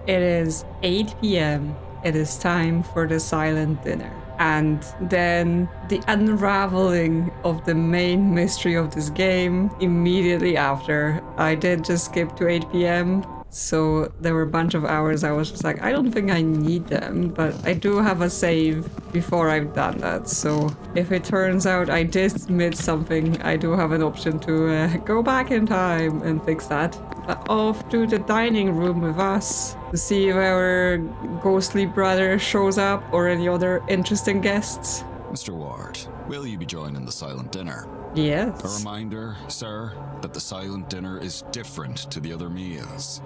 It is 8 p.m. It is time for the silent dinner. And then the unraveling of the main mystery of this game immediately after. I did just skip to 8 p.m. So there were a bunch of hours I was just like, I don't think I need them, but I do have a save before I've done that. So if it turns out I did miss something, I do have an option to go back in time and fix that. Off to the dining room with us to see if our ghostly brother shows up or any other interesting guests. Mr. Ward, will you be joining the silent dinner? Yes. A reminder, sir, that the silent dinner is different to the other meals.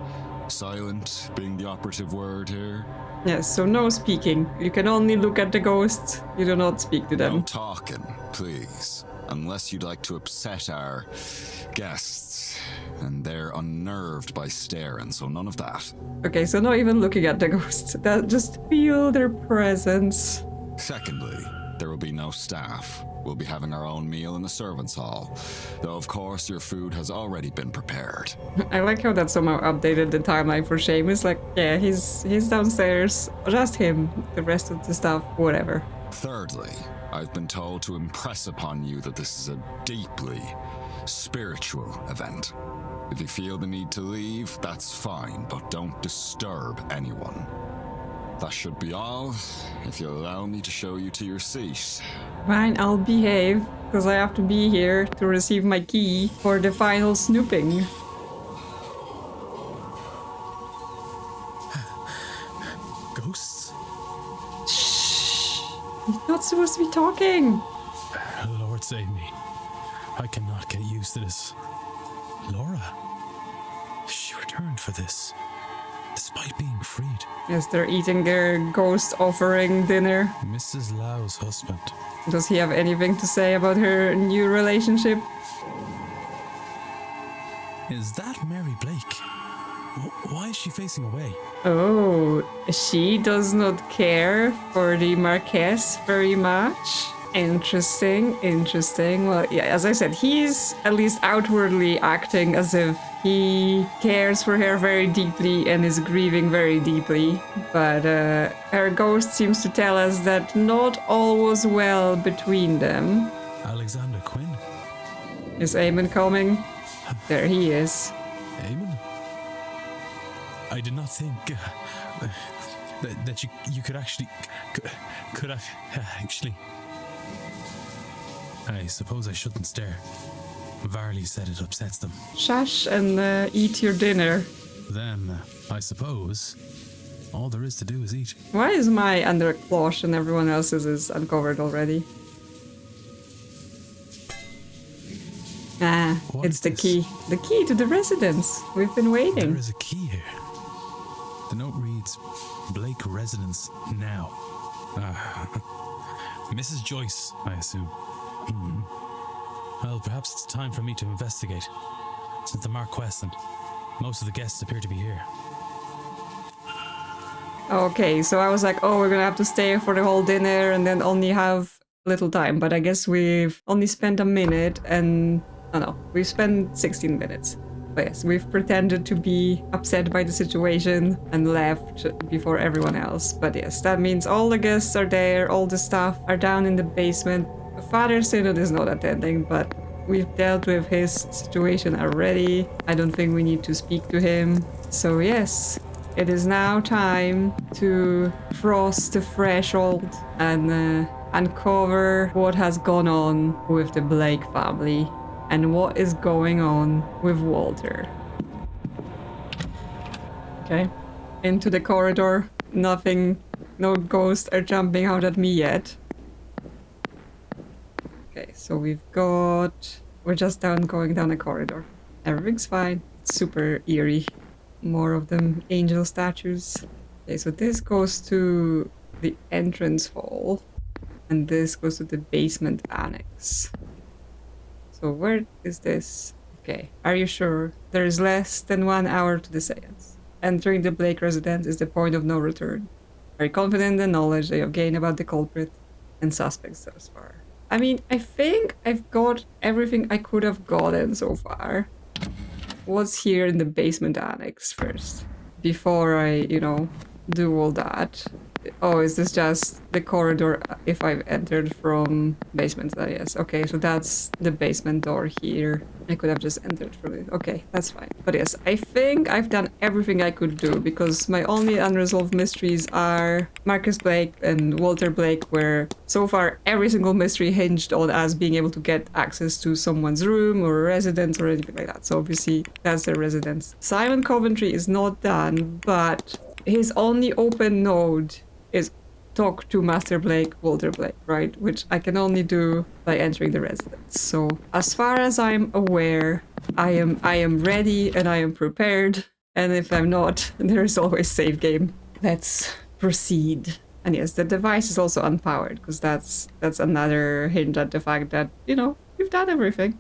Silent being the operative word here. Yes, so no speaking. You can only look at the ghosts. You do not speak to them. No talking, please. Unless you'd like to upset our guests. And they're unnerved by staring, so none of that. Okay, so not even looking at the ghosts. Just feel their presence. Secondly, there will be no staff. We'll be having our own meal in the servants' hall. Though, of course, your food has already been prepared. I like how that somehow updated the timeline for Seamus. Like, yeah, he's downstairs. Just him. The rest of the stuff, whatever. Thirdly, I've been told to impress upon you that this is a deeply spiritual event. If you feel the need to leave, that's fine, but don't disturb anyone. That should be all, if you'll allow me to show you to your seat. Fine, I'll behave, because I have to be here to receive my key for the final snooping. Ghosts? Shh! He's not supposed to be talking! Lord save me. I cannot get used to this. Laura? She returned for this, despite being freed. Yes, they're eating their ghost offering dinner. Mrs. Lau's husband. Does he have anything to say about her new relationship? Is that Mary Blake? Why is she facing away? Oh, she does not care for the Marquess very much. Interesting. Well, yeah, as I said, he's at least outwardly acting as if he cares for her very deeply and is grieving very deeply. But her ghost seems to tell us that not all was well between them. Alexander Quinn? Is Eamon coming? There he is. Eamon? I did not think that you could actually... Could have actually... I suppose I shouldn't stare. Varley said it upsets them. Shush and eat your dinner. Then, I suppose, all there is to do is eat. Why is my under a cloche and everyone else's is uncovered already? Ah, What it's is the this? key. The key to the residence. We've been waiting. There is a key here. The note reads, Blake residence now. Mrs. Joyce, I assume. Well, perhaps it's time for me to investigate, since the Marquess and most of the guests appear to be here. Okay, so I was like, oh, we're gonna have to stay for the whole dinner and then only have little time. But I guess we've only spent a minute and... Oh no, we've spent 16 minutes. But yes, we've pretended to be upset by the situation and left before everyone else. But yes, that means all the guests are there, all the staff are down in the basement. Father Synod is not attending, but we've dealt with his situation already. I don't think we need to speak to him. So yes, it is now time to cross the threshold and uncover what has gone on with the Blake family and what is going on with Walter. Okay, into the corridor. Nothing, no ghosts are jumping out at me yet. Okay, so we're just going down a corridor. Everything's fine. It's super eerie. More of them angel statues. Okay, so this goes to the entrance hall. And this goes to the basement annex. So where is this? Okay, are you sure? There is less than 1 hour to the seance. Entering the Blake residence is the point of no return. Are you confident in the knowledge that you have gained about the culprit and suspects thus far? I mean, I think I've got everything I could have gotten so far. What's here in the basement annex first? before I, do all that. Oh, is this just the corridor if I've entered from basement? Yes. Okay, so that's the basement door here. I could have just entered from it. Okay, that's fine. But yes, I think I've done everything I could do because my only unresolved mysteries are Marcus Blake and Walter Blake, where so far every single mystery hinged on us being able to get access to someone's room or a residence or anything like that. So obviously that's their residence. Simon Coventry is not done, but his only open node is talk to Master Blake, Walter Blake, right? Which I can only do by entering the residence. So as far as I'm aware, I am ready and I am prepared. And if I'm not, there's always save game. Let's proceed. And yes, the device is also unpowered because that's another hint at the fact that, you've done everything.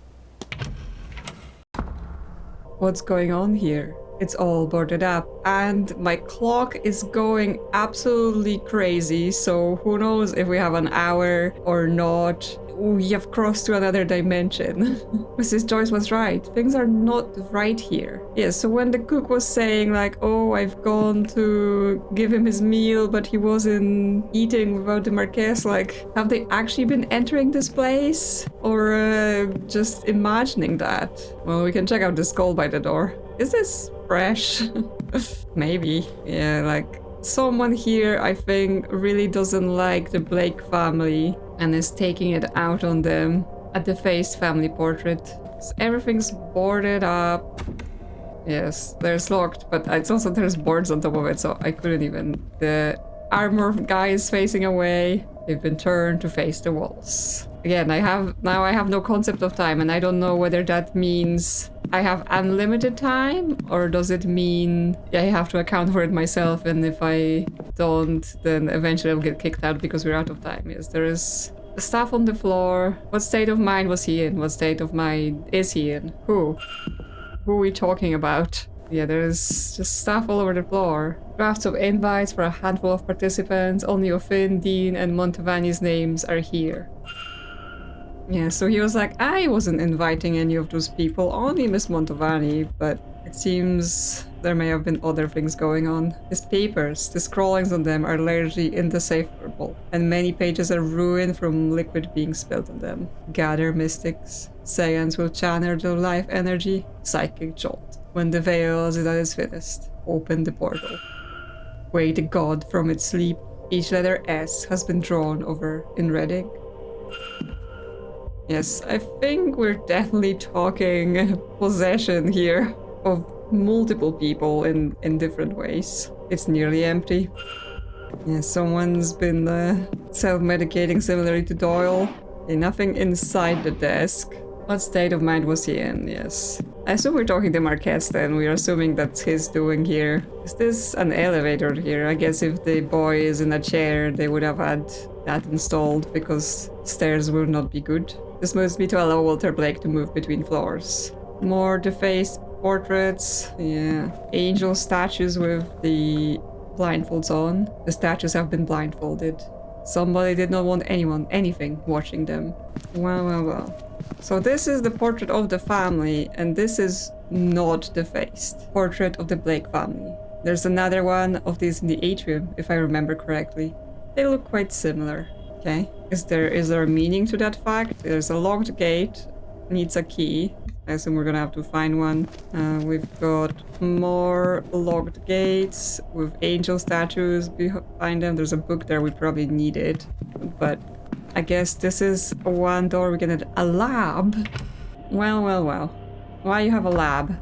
What's going on here? It's all boarded up and my clock is going absolutely crazy, so who knows if we have an hour or not. We have crossed to another dimension. Mrs. Joyce was right. Things are not right here. Yes, so when the cook was saying like, oh, I've gone to give him his meal, but he wasn't eating without the Marquess, like, have they actually been entering this place? Or just imagining that? Well, we can check out the skull by the door. Is this fresh? Maybe. Yeah, like, someone here, I think, really doesn't like the Blake family and is taking it out on them at the Face family portrait. So everything's boarded up. Yes, there's locked, but it's also there's boards on top of it, so I couldn't even. The armor guy is facing away. They've been turned to face the walls. Again, I have no concept of time, and I don't know whether that means I have unlimited time, or does it mean I have to account for it myself, and if I don't, then eventually I'll get kicked out because we're out of time. Yes, there is stuff on the floor. What state of mind was he in? What state of mind is he in? Who are we talking about? Yeah, there's just stuff all over the floor. Drafts of invites for a handful of participants. Only Evelyn Deane and Montavani's names are here. Yeah, so he was like, I wasn't inviting any of those people, only Miss Montavani, but it seems there may have been other things going on. His papers, the scrawlings on them are largely indecipherable, and many pages are ruined from liquid being spilled on them. Gather mystics. Seance will channel the life energy. Psychic jolt. When the veil is at its thinnest, open the portal. Wake the god from its sleep. Each letter S has been drawn over in red ink. Yes, I think we're definitely talking possession here of multiple people in different ways. It's nearly empty. Yeah, someone's been self-medicating similarly to Doyle. Okay, nothing inside the desk. What state of mind was he in? Yes. I assume we're talking to Marquez then. We're assuming that's his doing here. Is this an elevator here? I guess if the boy is in a chair, they would have had that installed because stairs will not be good. This moves me to allow Walter Blake to move between floors. More defaced portraits. Yeah. Angel statues with the blindfolds on. The statues have been blindfolded. Somebody did not want anything watching them. Well. So this is the portrait of the family, and this is not defaced. Portrait of the Blake family. There's another one of these in the atrium, if I remember correctly. They look quite similar. Okay. Is there a meaning to that fact? There's a locked gate. Needs a key. I assume we're gonna have to find one. We've got more locked gates with angel statues behind them. There's a book there we probably need it. But I guess this is one door we get a lab. Well. Why you have a lab?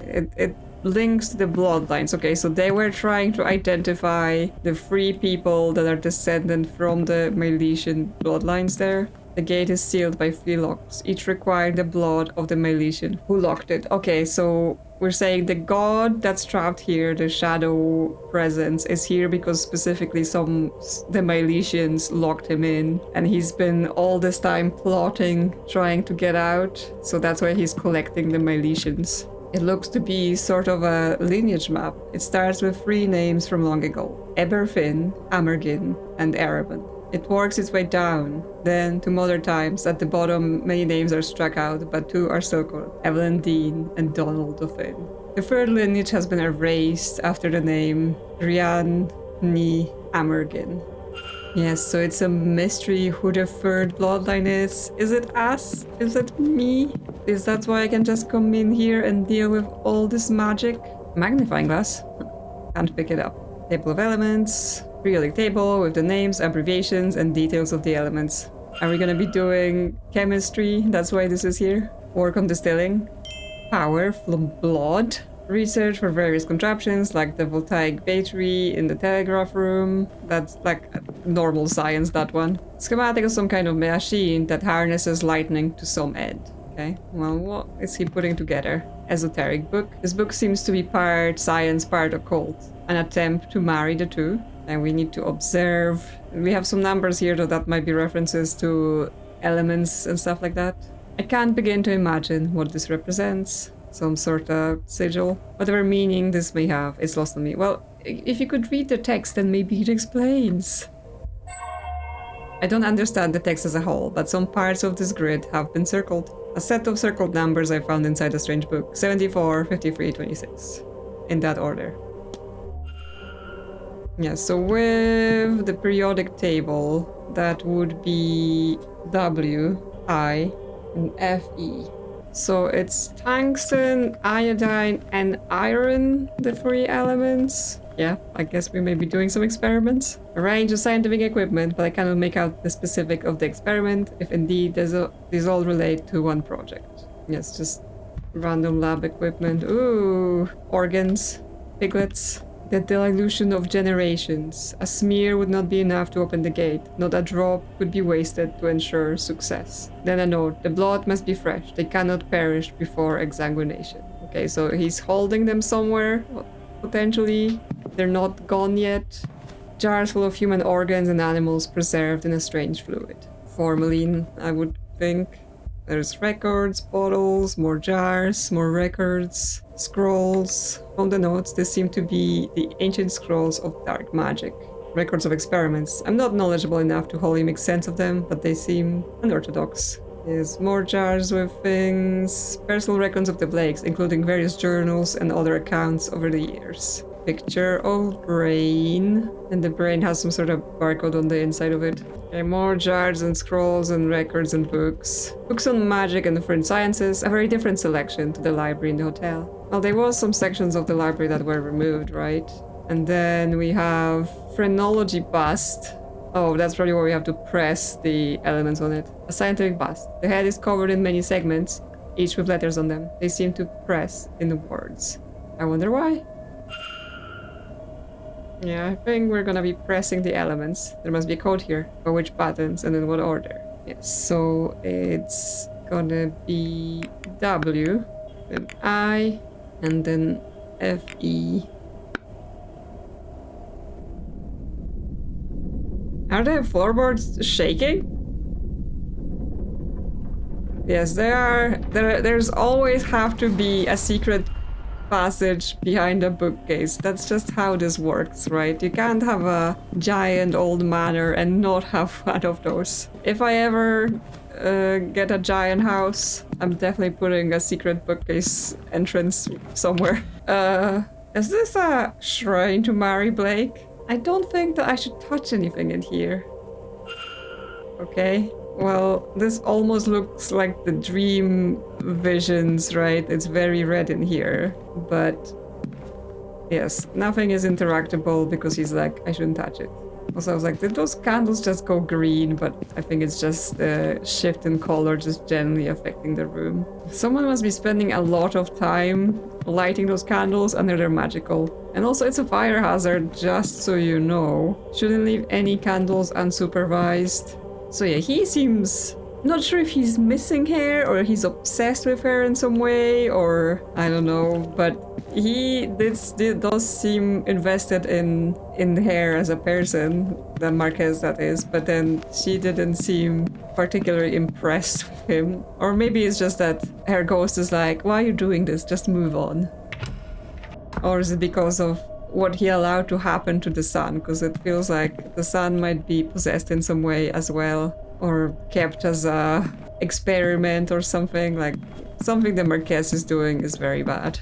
It links to the bloodlines. Okay, so they were trying to identify the 3 people that are descendant from the Milesian bloodlines there. The gate is sealed by 3 locks, each requiring the blood of the Milesian who locked it. Okay, so we're saying the god that's trapped here, the shadow presence, is here because specifically the Milesians locked him in, and he's been all this time plotting, trying to get out. So that's why he's collecting the Milesians. It looks to be sort of a lineage map. It starts with 3 names from long ago: Eberfin, Amergin, and Erebin. It works its way down, then to modern times. At the bottom, many names are struck out, but 2 are still called: Evelyn Deane and Donald Dauphin. The third lineage has been erased after the name Rian Ni Amergin. Yes, so it's a mystery who the third bloodline is. Is it us? Is it me? Is that why I can just come in here and deal with all this magic? Magnifying glass? Can't pick it up. Table of elements. Periodic table with the names, abbreviations, and details of the elements. Are we gonna be doing chemistry? That's why this is here. Work on distilling. Power from blood. Research for various contraptions like the voltaic battery in the telegraph room. That's like normal science, that one. Schematic of some kind of machine that harnesses lightning to some end. Okay, well, what is he putting together? Esoteric book. This book seems to be part science, part occult. An attempt to marry the two. And we need to observe. We have some numbers here, though, that might be references to elements and stuff like that. I can't begin to imagine what this represents. Some sort of sigil. Whatever meaning this may have, it's lost on me. Well, if you could read the text, then maybe it explains. I don't understand the text as a whole, but some parts of this grid have been circled. A set of circled numbers I found inside a strange book. 74, 53, 26. In that order. Yeah, so with the periodic table, that would be W, I, and Fe. So it's tungsten, iodine, and iron, the three elements. Yeah, I guess we may be doing some experiments. A range of scientific equipment, but I cannot make out the specific of the experiment, if indeed these all relate to one project. Yes, just random lab equipment. Ooh, organs, piglets. The dilution of generations. A smear would not be enough to open the gate. Not a drop could be wasted to ensure success. Then a note. The blood must be fresh. They cannot perish before exsanguination. Okay, so he's holding them somewhere. Potentially. They're not gone yet. Jars full of human organs and animals preserved in a strange fluid. Formalin, I would think. There's records, bottles, more jars, more records, scrolls. From the notes, they seem to be the ancient scrolls of dark magic. Records of experiments. I'm not knowledgeable enough to wholly make sense of them, but they seem unorthodox. There's more jars with things. Personal records of the Blakes, including various journals and other accounts over the years. Picture of brain, and the brain has some sort of barcode on the inside of it. Okay, more jars and scrolls and records and books. Books on magic and different sciences, a very different selection to the library in the hotel. Well, there was some sections of the library that were removed, right? And then we have phrenology bust. Oh, that's probably where we have to press the elements on it. A scientific bust. The head is covered in many segments, each with letters on them. They seem to press in the words. I wonder why? Yeah, I think we're gonna be pressing the elements. There must be a code here for which buttons and in what order. Yes, so it's gonna be W, then I, and then Fe. Are the floorboards shaking? Yes, they are. There's always have to be a secret passage behind a bookcase. That's just how this works, right? You can't have a giant old manor and not have one of those. If I ever get a giant house, I'm definitely putting a secret bookcase entrance somewhere. Is this a shrine to marry Blake? I don't think that I should touch anything in here. Okay. Well, this almost looks like the dream visions, right? It's very red in here, but yes, nothing is interactable because he's like, I shouldn't touch it. Also, I was like, did those candles just go green? But I think it's just the shift in color just generally affecting the room. Someone must be spending a lot of time lighting those candles and they're magical. And also it's a fire hazard, just so you know. Shouldn't leave any candles unsupervised. So yeah, he seems... not sure if he's missing hair or he's obsessed with hair in some way, or I don't know, but he does seem invested in hair as a person, the Marquez that is, but then she didn't seem particularly impressed with him. Or maybe it's just that her ghost is like, why are you doing this? Just move on. Or is it because of what he allowed to happen to the sun? Because it feels like the sun might be possessed in some way as well, or kept as a experiment or something. Like, something that Marquez is doing is very bad.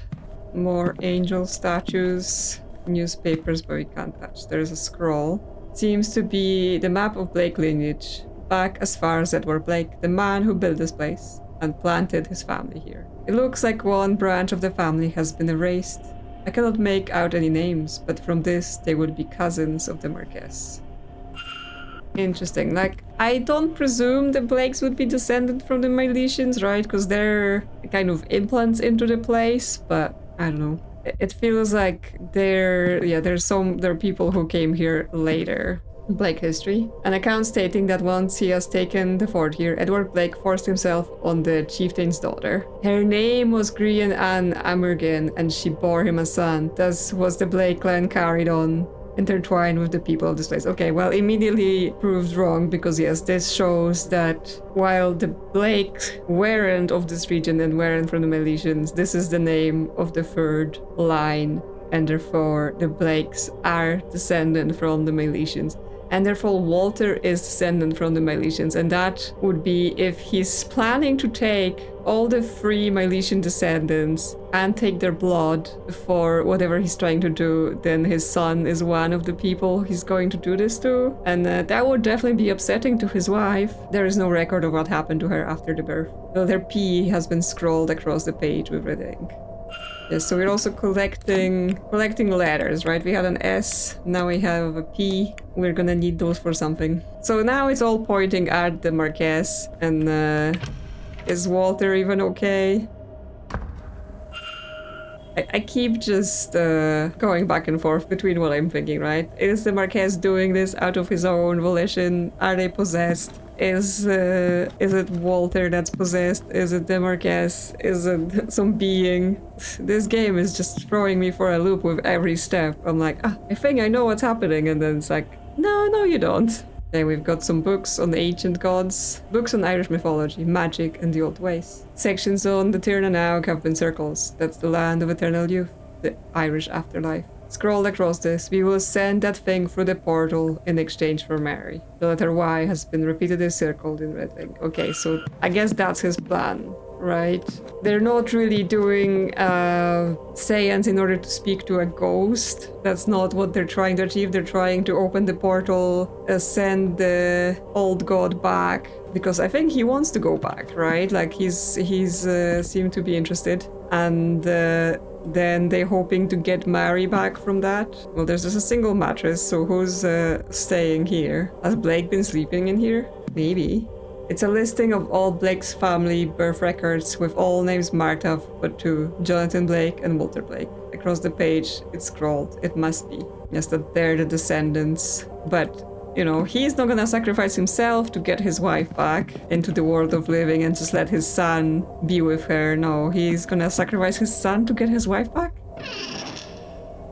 More angel statues, newspapers, but we can't touch. There's a scroll. Seems to be the map of Blake lineage, back as far as Edward Blake, the man who built this place and planted his family here. It looks like one branch of the family has been erased. I cannot make out any names, but from this they would be cousins of the Marquess. Interesting. Like, I don't presume the Blakes would be descended from the Milesians, right? Because they're kind of implants into the place, but I don't know. It feels like there are people who came here later. Blake history. An account stating that once he has taken the fort here, Edward Blake forced himself on the chieftain's daughter. Her name was Grian Anne Amergin, and she bore him a son. Thus was the Blake clan carried on, intertwined with the people of this place. Okay, well, immediately proved wrong, because yes, this shows that while the Blakes weren't of this region and weren't from the Milesians, this is the name of the third line, and therefore the Blakes are descendant from the Milesians. And therefore Walter is descendant from the Milesians, and that would be if he's planning to take all the 3 Milesian descendants and take their blood for whatever he's trying to do, then his son is one of the people he's going to do this to, and that would definitely be upsetting to his wife. There is no record of what happened to her after the birth, though their P has been scrolled across the page with red ink. Yes, so we're also collecting letters, right? We had an S, now we have a P. We're gonna need those for something. So now it's all pointing at the Marquess, and is Walter even okay? I keep just going back and forth between what I'm thinking, right? Is the Marquess doing this out of his own volition? Are they possessed? Is it Walter that's possessed? Is it the Marquess? Is it some being? This game is just throwing me for a loop with every step. I'm like, I think I know what's happening, and then it's like, no, you don't. Okay, we've got some books on ancient gods, books on Irish mythology, magic, and the old ways. Sections on the Tir na Naug have been circles. That's the land of eternal youth, the Irish afterlife. Scroll across this. We will send that thing through the portal in exchange for Mary. The letter Y has been repeatedly circled in red ink. Okay, so I guess that's his plan, right? They're not really doing a seance in order to speak to a ghost. That's not what they're trying to achieve. They're trying to open the portal, send the old god back, because I think he wants to go back, right? Like he's seemed to be interested, and then they're hoping to get Mary back from that. Well, there's just a single mattress, so who's staying here? Has Blake been sleeping in here? Maybe. It's a listing of all Blake's family birth records with all names marked off but 2, Jonathan Blake and Walter Blake. Across the page, it's scrolled. It must be. Yes, that they're the descendants. But, you know, he's not gonna sacrifice himself to get his wife back into the world of living and just let his son be with her. No, he's gonna sacrifice his son to get his wife back?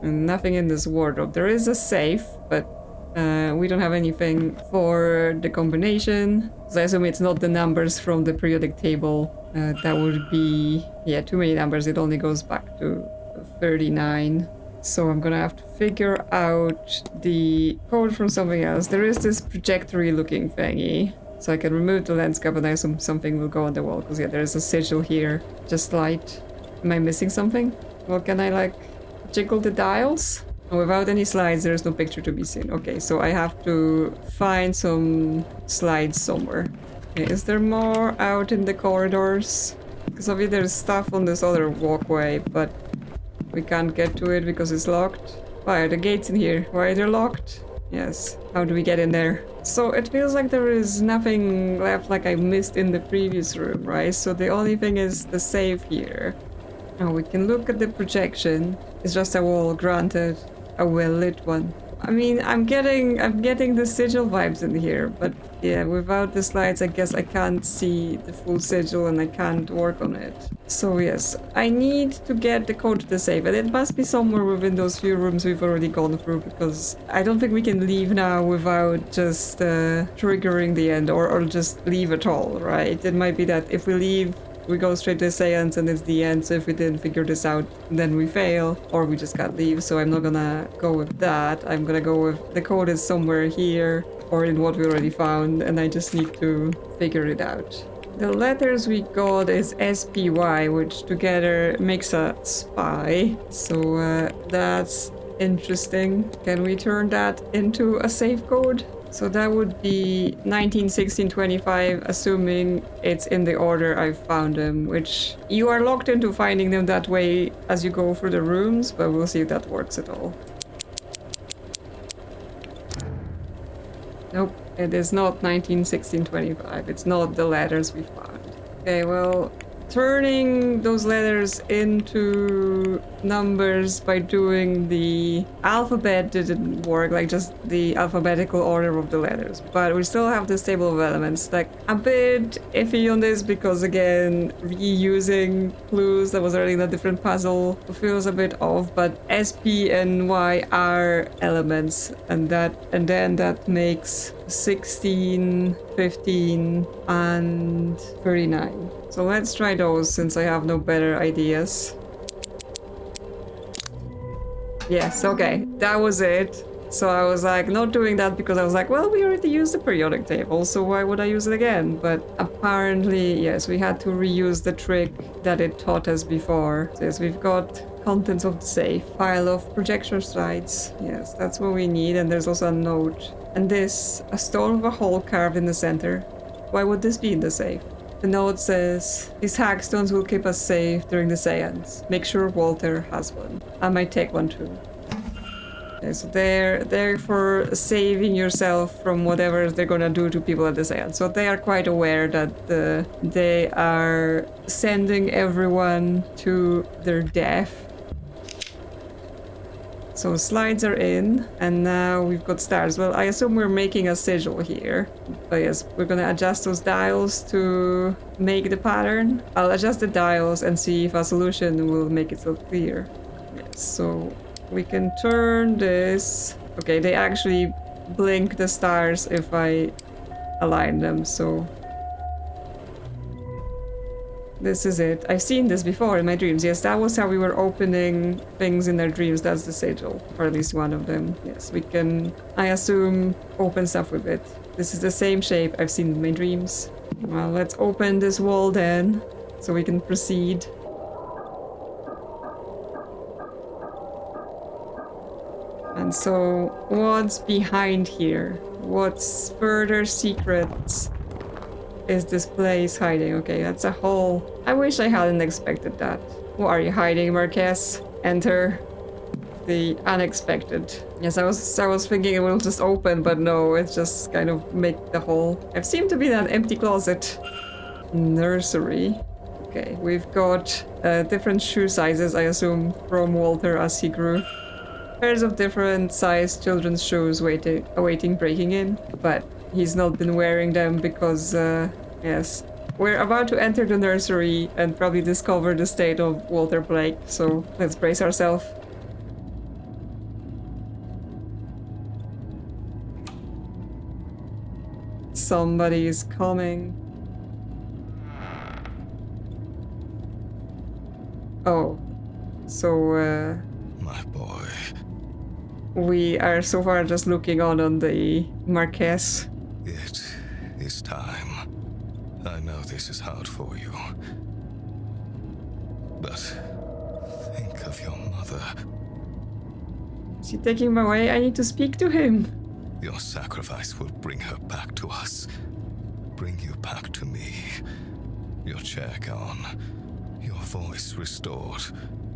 And nothing in this wardrobe. There is a safe, but we don't have anything for the combination. So I assume it's not the numbers from the periodic table. That would be, yeah, too many numbers. It only goes back to 39. So I'm gonna have to figure out the code from something else. There is this projectory looking thingy. So I can remove the lens cap, and I assume something will go on the wall. Because yeah, there's a sigil here. Just light. Am I missing something? Well, can I like jiggle the dials? Without any slides, there's no picture to be seen. Okay, so I have to find some slides somewhere. Okay, is there more out in the corridors? Because obviously there's stuff on this other walkway, but we can't get to it because it's locked. Why are the gates in here? Why are they locked? Yes. How do we get in there? So it feels like there is nothing left like I missed in the previous room, right? So the only thing is the safe here. Now we can look at the projection. It's just a wall, granted. A well-lit one. I mean, I'm getting the sigil vibes in here, but yeah, without the slides, I guess I can't see the full sigil and I can't work on it. So yes, I need to get the code to the safe, and it must be somewhere within those few rooms we've already gone through, because I don't think we can leave now without just triggering the end, or just leave at all, right? It might be that if we leave, we go straight to the seance and it's the end, so if we didn't figure this out, then we fail, or we just can't leave, so I'm not gonna go with that. I'm gonna go with the code is somewhere here, or in what we already found, and I just need to figure it out. The letters we got is SPY, which together makes a spy. So that's interesting. Can we turn that into a safe code? So that would be 19, 16, 25, assuming it's in the order I found them, which you are locked into finding them that way as you go through the rooms, but we'll see if that works at all. Nope, it is not 19, 16, 25. It's not the letters we found. Okay, well, turning those letters into numbers by doing the alphabet didn't work, like just the alphabetical order of the letters. But we still have this table of elements. Like, a bit iffy on this because, again, reusing clues that was already in a different puzzle feels a bit off. But S, P, and Y are elements, and then that makes 16, 15, and 39. So let's try those since I have no better ideas. Yes, okay, that was it. So I was like not doing that because I was like, well, we already used the periodic table, so why would I use it again? But apparently, yes, we had to reuse the trick that it taught us before. So yes, we've got contents of the safe. Pile of projector slides. Yes, that's what we need. And there's also a note. And this, a stone with a hole carved in the center. Why would this be in the safe? The note says, these hagstones will keep us safe during the seance. Make sure Walter has one. I might take one too. Okay, so they're for saving yourself from whatever they're gonna do to people at the seance. So they are quite aware that they are sending everyone to their death. So slides are in, and now we've got stars. Well, I assume we're making a sigil here. But yes, we're gonna adjust those dials to make the pattern. I'll adjust the dials and see if a solution will make it so clear. Yes, so we can turn this. Okay, they actually blink the stars if I align them, so this is it. I've seen this before in my dreams. Yes, that was how we were opening things in their dreams. That's the sigil, or at least one of them. Yes, we can, I assume, open stuff with it. This is the same shape I've seen in my dreams. Well, let's open this wall then, so we can proceed. And so, what's behind here? What's further secrets is this place hiding? Okay, that's a hole. I wish I hadn't expected that. What are you hiding, Marquez? Enter the unexpected. Yes, I was thinking it will just open, but no, it's just kind of make the hole. I seem to be in an empty closet. Nursery. Okay, we've got different shoe sizes, I assume, from Walter as he grew. Pairs of different sized children's shoes awaiting breaking in, but he's not been wearing them because, yes. We're about to enter the nursery and probably discover the state of Walter Blake, so let's brace ourselves. Somebody is coming. Oh, so, My boy. we are so far just looking on the Marquez. It is time. I know this is hard for you. But think of your mother. Is he taking him away? I need to speak to him. Your sacrifice will bring her back to us. Bring you back to me. Your chair gone. Your voice restored.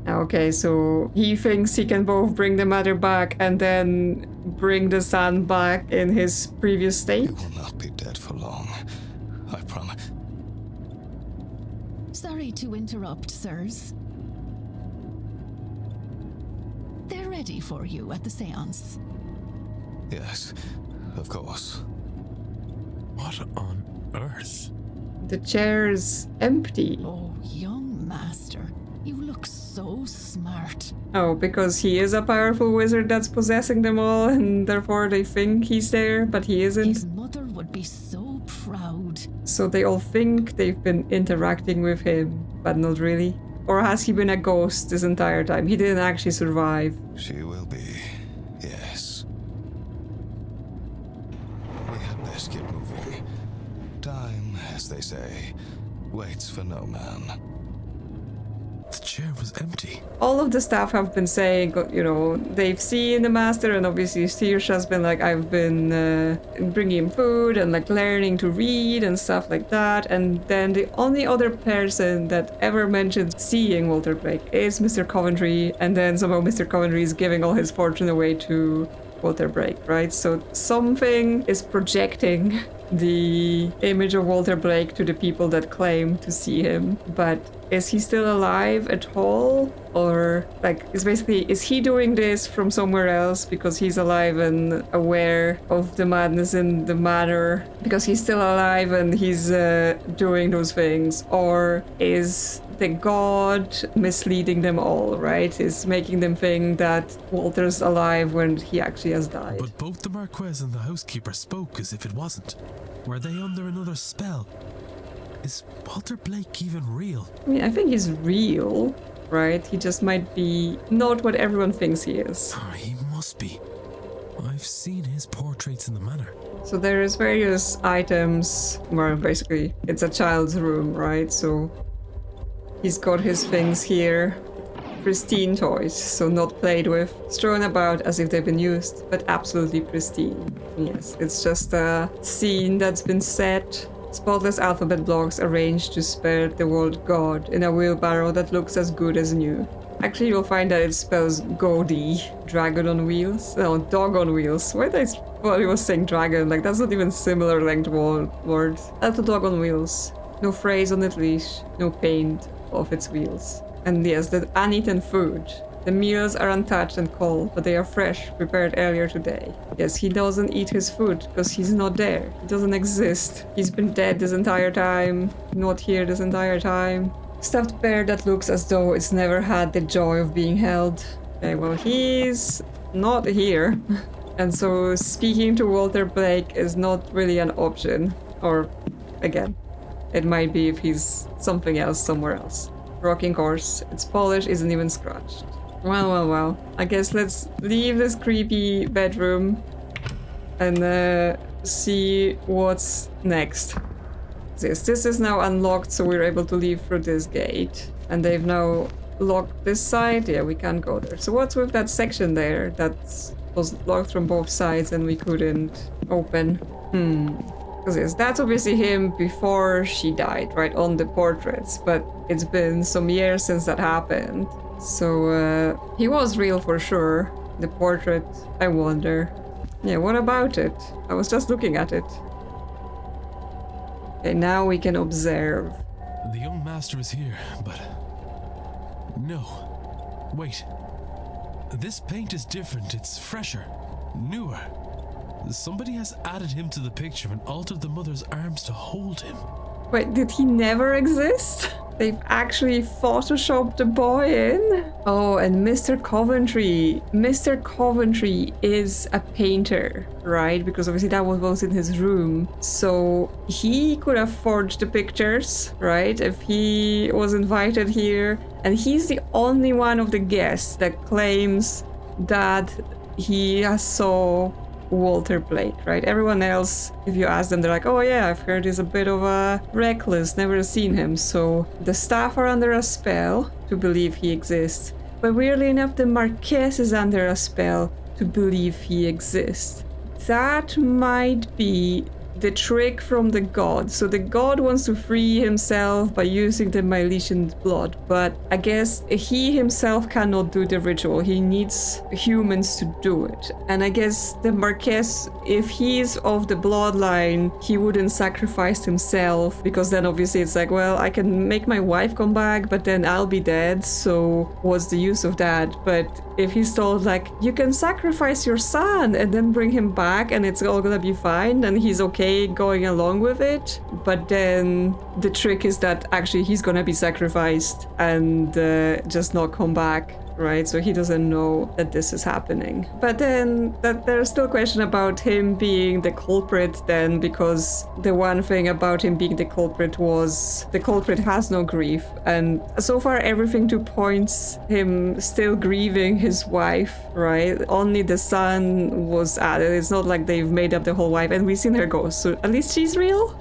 Okay, so he thinks he can both bring the mother back and then bring the son back in his previous state? You will not be dead for long. I promise. Sorry to interrupt, sirs. They're ready for you at the seance. Yes, of course. What on earth? The chair's empty. Oh, young master, you look so smart. Oh, because he is a powerful wizard that's possessing them all, and therefore they think he's there, but he isn't. His mother would be so proud. So they all think they've been interacting with him, but not really. Or has he been a ghost this entire time? He didn't actually survive. She will be, yes. We had best get moving. Time, as they say, waits for no man. The chair was empty. All of the staff have been saying, you know, they've seen the master, and obviously Saoirse's been like, I've been bringing him food and like learning to read and stuff like that. And then the only other person that ever mentioned seeing Walter Blake is Mr. Coventry, and then somehow Mr. Coventry is giving all his fortune away to Walter Blake, right? So something is projecting the image of Walter Blake to the people that claim to see him, but is he still alive at all? Or like, is he doing this from somewhere else because he's alive and aware of the madness in the manor because he's still alive and he's doing those things? Or is the god misleading them all, right? Is making them think that Walter's alive when he actually has died. But both the Marquess and the housekeeper spoke as if it wasn't. Were they under another spell? Is Walter Blake even real? I mean, I think he's real, right? He just might be not what everyone thinks he is. Oh, he must be. I've seen his portraits in the manor. So there is various items, well, basically, it's a child's room, right? So he's got his things here. Pristine toys, so not played with, strewn about as if they've been used, but absolutely pristine. Yes, it's just a scene that's been set. Spotless alphabet blocks arranged to spell the word God in a wheelbarrow that looks as good as new. Actually, you'll find that it spells Godi, dragon on wheels. No, dog on wheels. Why did I was saying dragon? Like, that's not even similar length word. That's a dog on wheels. No phrase on its leash, no paint off its wheels. And yes, the uneaten food. The meals are untouched and cold, but they are fresh, prepared earlier today. Yes, he doesn't eat his food because he's not there. He doesn't exist. He's been dead this entire time, not here this entire time. Stuffed bear that looks as though it's never had the joy of being held. Okay, well, he's not here. And so speaking to Walter Blake is not really an option. Or, again, it might be if he's something else somewhere else. Rocking horse. Its polish isn't even scratched. Well. I guess let's leave this creepy bedroom and see what's next. This is now unlocked, so we're able to leave through this gate. And they've now locked this side. Yeah, we can't go there. So what's with that section there that was locked from both sides and we couldn't open? Because yes, that's obviously him before she died, right, on the portraits. But it's been some years since that happened. So he was real for sure. The portrait, I wonder. Yeah, what about it? I was just looking at it. Okay, now we can observe. The young master is here, but... No. Wait. This paint is different. It's fresher. Newer. Somebody has added him to the picture and altered the mother's arms to hold him. Wait, did he never exist? They've actually photoshopped the boy in? Oh, and Mr. Coventry. Mr. Coventry is a painter, right? Because obviously that was in his room. So he could have forged the pictures, right? If he was invited here. And he's the only one of the guests that claims that he saw Walter Blake, right? Everyone else, if you ask them, they're like, oh yeah, I've heard he's a bit of a reckless, never seen him. So the staff are under a spell to believe he exists. But weirdly enough, the Marquess is under a spell to believe he exists. That might be the trick from the god. So the god wants to free himself by using the Milesian blood, but I guess he himself cannot do the ritual. He needs humans to do it. And I guess the Marquess, if he's of the bloodline, he wouldn't sacrifice himself, because then obviously it's like, well, I can make my wife come back, but then I'll be dead, so what's the use of that? But if he's told, like, you can sacrifice your son and then bring him back and it's all gonna be fine, and he's okay going along with it. But then the trick is that actually he's gonna be sacrificed and just not come back, right? So he doesn't know that this is happening. But then there's still a question about him being the culprit then, because the one thing about him being the culprit was the culprit has no grief. And so far everything to points him still grieving his wife, right? Only the son was added. It's not like they've made up the whole wife, and we've seen her ghost, so at least she's real.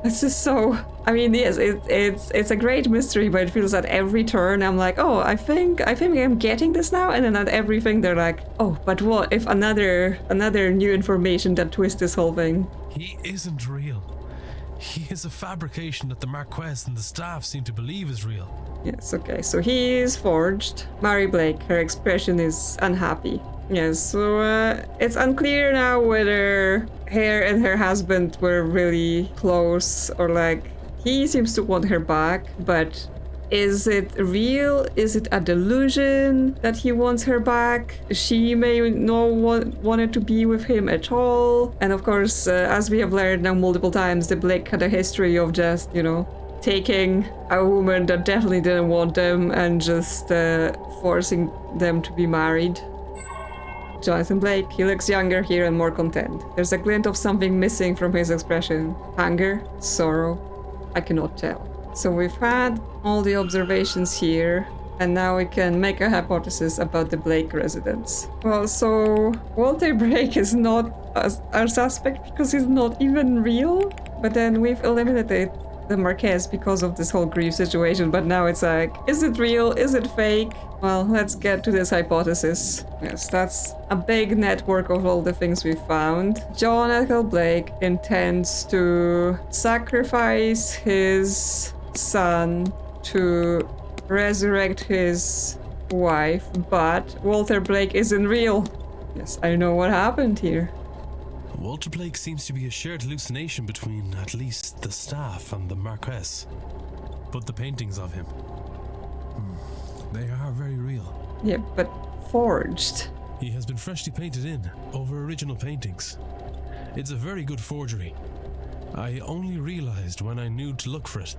This is so... I mean, yes, it's a great mystery, but it feels at every turn I'm like, oh, I think I'm getting this now, and then at everything they're like, oh, but what if another new information that twists this whole thing? He isn't real. He is a fabrication that the Marquess and the staff seem to believe is real. Yes, okay, so he is forged. Mary Blake, her expression is unhappy. Yes, so it's unclear now whether her and her husband were really close, or like, he seems to want her back, but is it real? Is it a delusion that he wants her back? She may not wanted to be with him at all. And of course, as we have learned now multiple times, the Blake had a history of just, you know, taking a woman that definitely didn't want them and just forcing them to be married. Jonathan Blake, he looks younger here and more content. There's a glint of something missing from his expression. Anger? Sorrow? I cannot tell. So we've had all the observations here, and now we can make a hypothesis about the Blake residence. Well, so Walter Blake is not our suspect because he's not even real, but then we've eliminated the Marquess because of this whole grief situation, but now it's like, is it real? Is it fake? Well, let's get to this hypothesis. Yes, that's a big network of all the things we found. Jonathan Blake intends to sacrifice his son to resurrect his wife, but Walter Blake isn't real. Yes, I know what happened here. Walter Blake seems to be a shared hallucination between at least the staff and the Marquess. But the paintings of him, they are very real. Yeah, but forged. He has been freshly painted in over original paintings. It's a very good forgery. I only realized when I knew to look for it.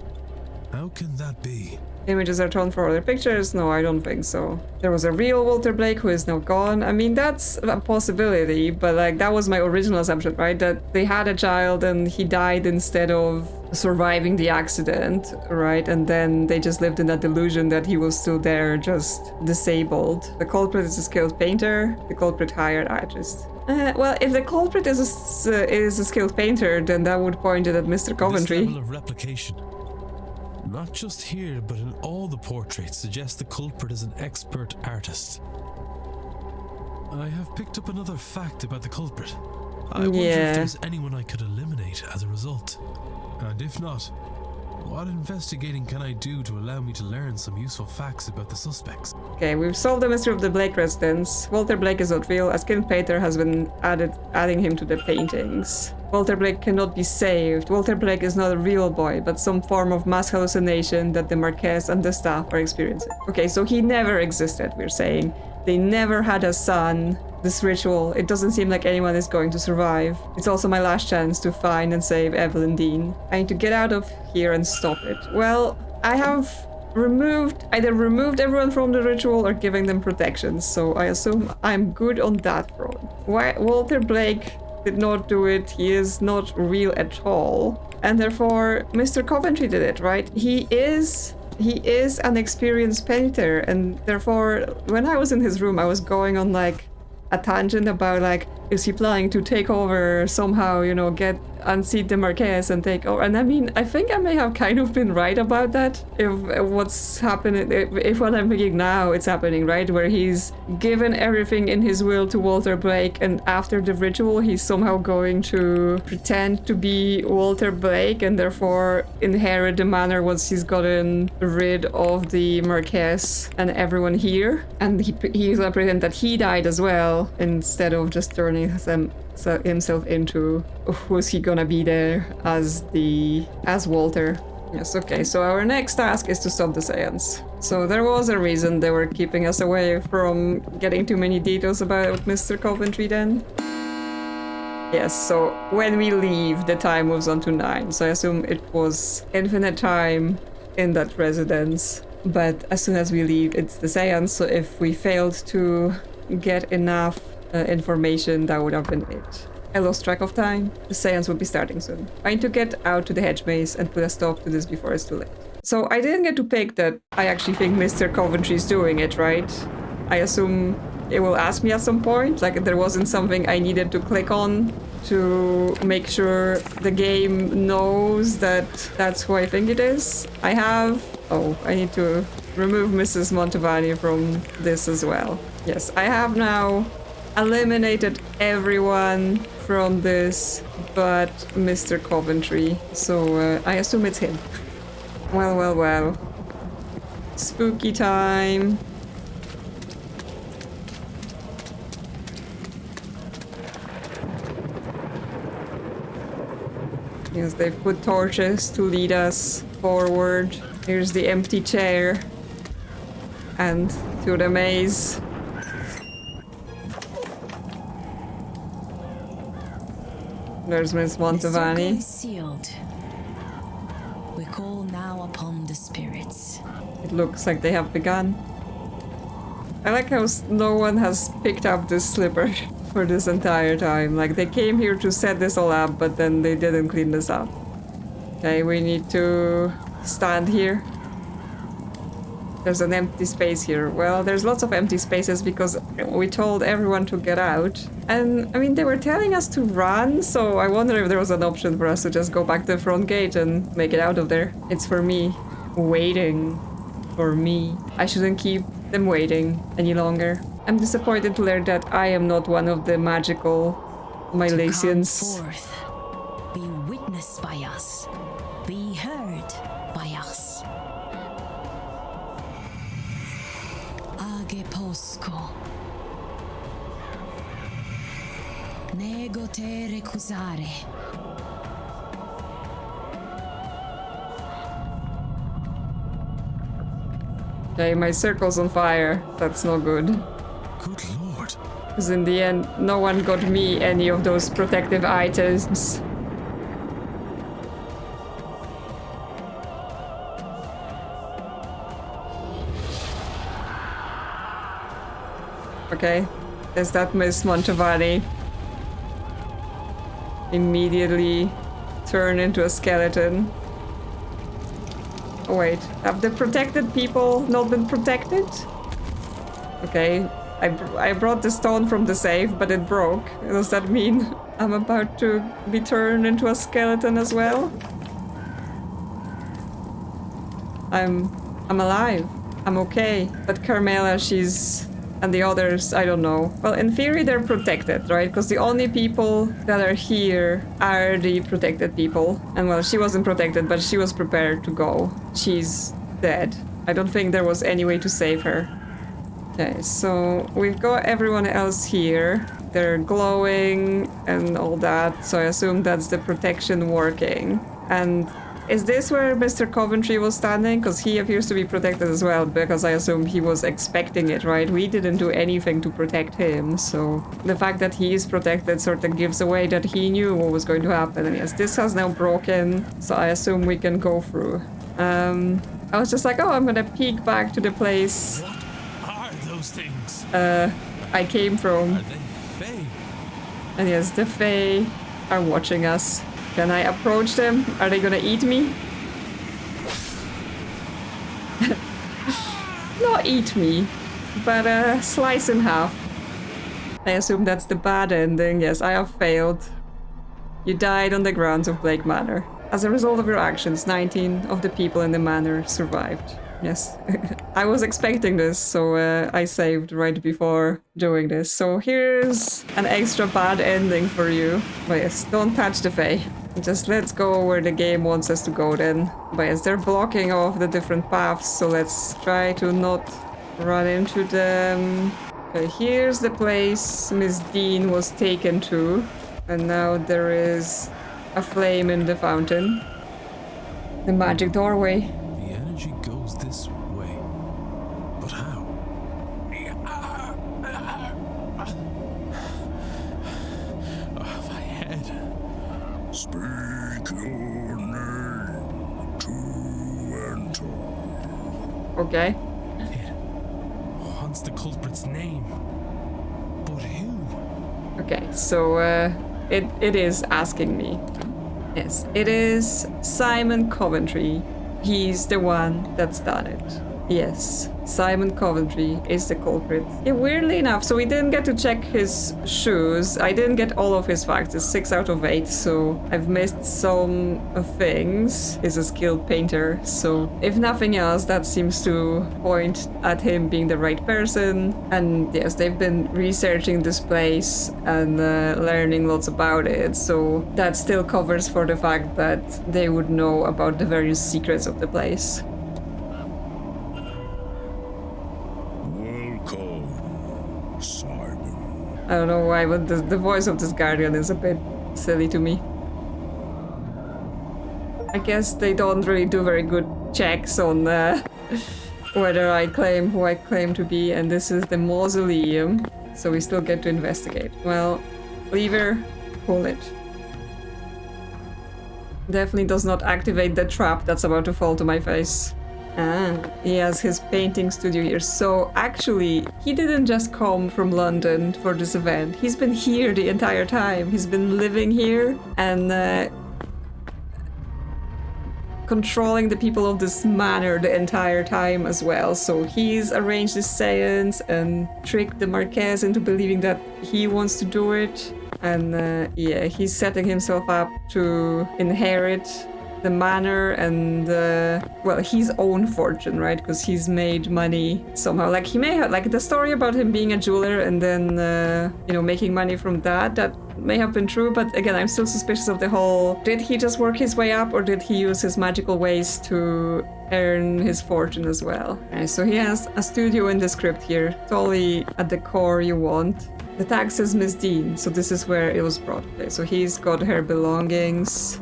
How can that be? Images are torn for other pictures? No, I don't think so. There was a real Walter Blake who is now gone. I mean, that's a possibility, but like, that was my original assumption, right? That they had a child and he died instead of surviving the accident, right? And then they just lived in that delusion that he was still there, just disabled. The culprit is a skilled painter. The culprit hired artist. Well, if the culprit is a skilled painter, then that would point it at Mr. Coventry. This level of replication, not just here, but in all the portraits, suggests the culprit is an expert artist. I have picked up another fact about the culprit. I wonder if there's anyone I could eliminate as a result. And if not, what investigating can I do to allow me to learn some useful facts about the suspects? Okay, we've solved the mystery of the Blake residence. Walter Blake is not real. A skilled painter has been adding him to the paintings. Walter Blake cannot be saved. Walter Blake is not a real boy, but some form of mass hallucination that the Marquess and the staff are experiencing. Okay, so he never existed, we're saying. They never had a son. This ritual, it doesn't seem like anyone is going to survive. It's also my last chance to find and save Evelyn Deane. I need to get out of here and stop it. Well, I have either removed everyone from the ritual or giving them protection, so I assume I'm good on that front. Why Walter Blake did not do it, he is not real at all. And therefore, Mr. Coventry did it, right? He is an experienced painter, and therefore, when I was in his room, I was going on like a tangent about like, is he planning to take over somehow, you know, unseat the Marquess and take over? And I mean, I think I may have kind of been right about that. If what's happening, if what I'm thinking now, it's happening, right? Where he's given everything in his will to Walter Blake, and after the ritual, he's somehow going to pretend to be Walter Blake and therefore inherit the manor once he's gotten rid of the Marquess and everyone here. And he's gonna pretend that he died as well, instead of just turning himself into who's he gonna be there as Walter. Yes, okay, so our next task is to stop the seance. So there was a reason they were keeping us away from getting too many details about Mr. Coventry then. Yes, so when we leave, the time moves on to 9, so I assume it was infinite time in that residence. But as soon as we leave, it's the seance, so if we failed to get enough information, that would have been it. I lost track of time. The seance will be starting soon. I need to get out to the hedge maze and put a stop to this before it's too late. So I didn't get to pick that I actually think Mr. Coventry is doing it, right? I assume it will ask me at some point. Like there wasn't something I needed to click on to make sure the game knows that that's who I think it is. I have... Oh, I need to remove Mrs. Montevani from this as well. Yes, I have now eliminated everyone from this but Mr. Coventry. So I assume it's him. Well, well, well. Spooky time. Yes, they've put torches to lead us forward. Here's the empty chair. And to the maze. There's Miss Montevani. The circle is sealed. We call now upon the spirits. It looks like they have begun. I like how no one has picked up this slipper for this entire time. Like, they came here to set this all up, but then they didn't clean this up. Okay, we need to stand here. There's an empty space here. Well, there's lots of empty spaces because we told everyone to get out. And, I mean, they were telling us to run, so I wonder if there was an option for us to just go back to the front gate and make it out of there. It's for me. Waiting. For me. I shouldn't keep them waiting any longer. I'm disappointed to learn that I am not one of the magical Milesians. To come forth, be witnessed by us, be heard by us. Age posco. Nego te recusare. Okay, my circle's on fire. That's not good. Good lord. Because in the end, no one got me any of those protective items. Okay, there's that Miss Montevani. Immediately turn into a skeleton. Oh wait, have the protected people not been protected? Okay, I brought the stone from the safe, but it broke. Does that mean I'm about to be turned into a skeleton as well? I'm alive. I'm okay. But Carmela, she's... and the others, I don't know. Well, in theory, they're protected, right? Because the only people that are here are the protected people. And well, she wasn't protected, but she was prepared to go. She's dead. I don't think there was any way to save her. Okay, so we've got everyone else here. They're glowing and all that, so I assume that's the protection working. And is this where Mr. Coventry was standing? Because he appears to be protected as well, because I assume he was expecting it, right? We didn't do anything to protect him, so the fact that he is protected sort of gives away that he knew what was going to happen. And yes, this has now broken, so I assume we can go through. I was just like, oh, I'm gonna peek back to the place What are those things? I came from. Are they Fae? And yes, the Fae are watching us. Can I approach them? Are they gonna eat me? Not eat me, but slice in half. I assume that's the bad ending. Yes, I have failed. You died on the grounds of Blake Manor. As a result of your actions, 19 of the people in the manor survived. Yes, I was expecting this, so I saved right before doing this. So here's an extra bad ending for you. But yes, don't touch the Fae. Just let's go where the game wants us to go then. But yes, they're blocking off the different paths, so let's try to not run into them. Okay, here's the place Miss Deane was taken to. And now there is a flame in the fountain. The magic doorway. The energy goes this way. But how? Oh, my head. Speak your name to enter. Okay. It wants the culprit's name. But who? Okay, so it is asking me. Yes, it is Simon Coventry. He's the one that's done it. Yes, Simon Coventry is the culprit. Yeah, weirdly enough, so we didn't get to check his shoes. I didn't get all of his facts. It's 6 out of 8, so I've missed some things. He's a skilled painter, so if nothing else, that seems to point at him being the right person. And yes, they've been researching this place and learning lots about it, so that still covers for the fact that they would know about the various secrets of the place. Simon. I don't know why, but the voice of this guardian is a bit silly to me. I guess they don't really do very good checks on whether I claim who I claim to be, and this is the mausoleum, so we still get to investigate. Well, lever, pull it. Definitely does not activate the trap that's about to fall to my face. Ah, he has his painting studio here. So actually, he didn't just come from London for this event. He's been here the entire time. He's been living here and controlling the people of this manor the entire time as well. So he's arranged this seance and tricked the Marquess into believing that he wants to do it. And yeah, he's setting himself up to inherit the manor and well, his own fortune, right? Because he's made money somehow. Like, he may have, like, the story about him being a jeweler and then you know, making money from that may have been true, but again, I'm still suspicious of the whole, did he just work his way up or did he use his magical ways to earn his fortune as well? So he has a studio in the script here, totally at the core you want. The tag says Miss Deane, so this is where it was brought. Okay, so he's got her belongings.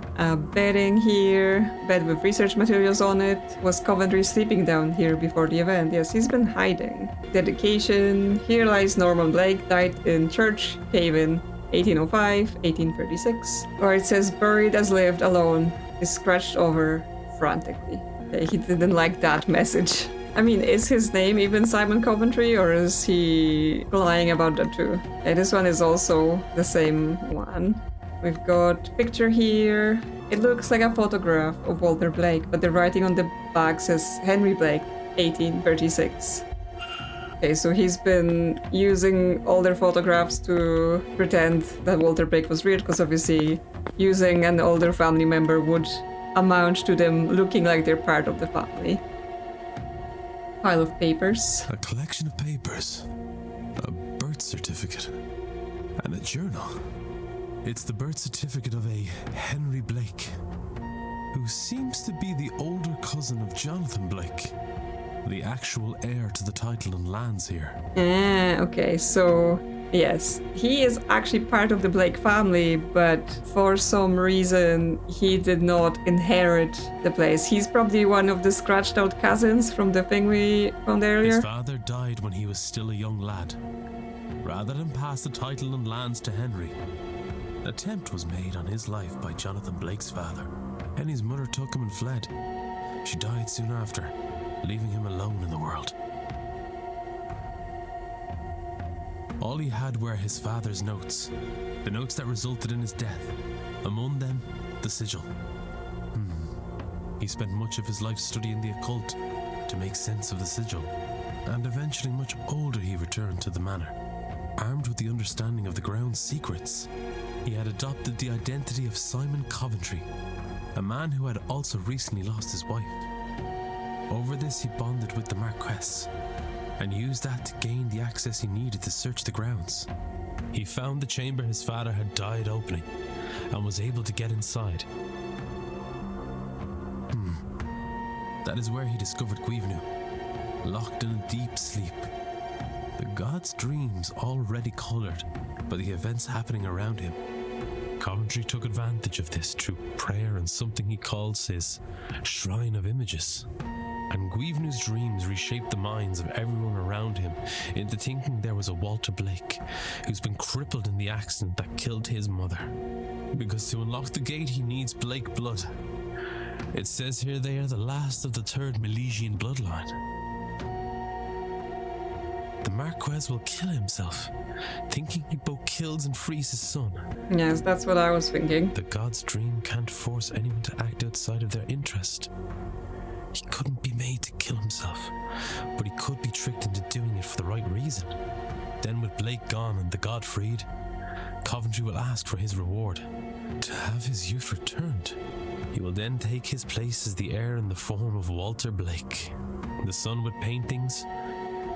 Bedding here, bed with research materials on it. Was Coventry sleeping down here before the event? Yes, he's been hiding. Dedication. Here lies Norman Blake, died in Church Haven, 1805, 1836. Or it says buried as lived alone, is scratched over frantically. Okay, he didn't like that message. I mean, is his name even Simon Coventry, or is he lying about that too? Okay, this one is also the same one. We've got picture here. It looks like a photograph of Walter Blake, but the writing on the back says Henry Blake, 1836. Okay, so he's been using older photographs to pretend that Walter Blake was real, because obviously using an older family member would amount to them looking like they're part of the family. Pile of papers. A collection of papers, a birth certificate, and a journal. It's the birth certificate of a Henry Blake, who seems to be the older cousin of Jonathan Blake, the actual heir to the title and lands here. Okay, so yes, he is actually part of the Blake family, but for some reason he did not inherit the place. He's probably one of the scratched out cousins from the thing we found earlier. His father died when he was still a young lad. Rather than pass the title and lands to Henry, an attempt was made on his life by Jonathan Blake's father. Henry's mother took him and fled. She died soon after, leaving him alone in the world. All he had were his father's notes, the notes that resulted in his death. Among them, the sigil. He spent much of his life studying the occult to make sense of the sigil, and eventually, much older, he returned to the manor. Armed with the understanding of the ground's secrets, he had adopted the identity of Simon Coventry, a man who had also recently lost his wife. Over this, he bonded with the Marquess, and used that to gain the access he needed to search the grounds. He found the chamber his father had died opening, and was able to get inside. That is where he discovered Guivenu, locked in a deep sleep. The god's dreams already coloured by the events happening around him. Coventry took advantage of this through prayer and something he calls his Shrine of Images. And Guivenu's dreams reshaped the minds of everyone around him into thinking there was a Walter Blake who's been crippled in the accident that killed his mother. Because to unlock the gate he needs Blake blood. It says here they are the last of the third Milesian bloodline. The Marquess will kill himself, thinking he both kills and frees his son. Yes, that's what I was thinking. The god's dream can't force anyone to act outside of their interest. He couldn't be made to kill himself, but he could be tricked into doing it for the right reason. Then with Blake gone and the god freed, Coventry will ask for his reward, to have his youth returned. He will then take his place as the heir in the form of Walter Blake, the son with paintings,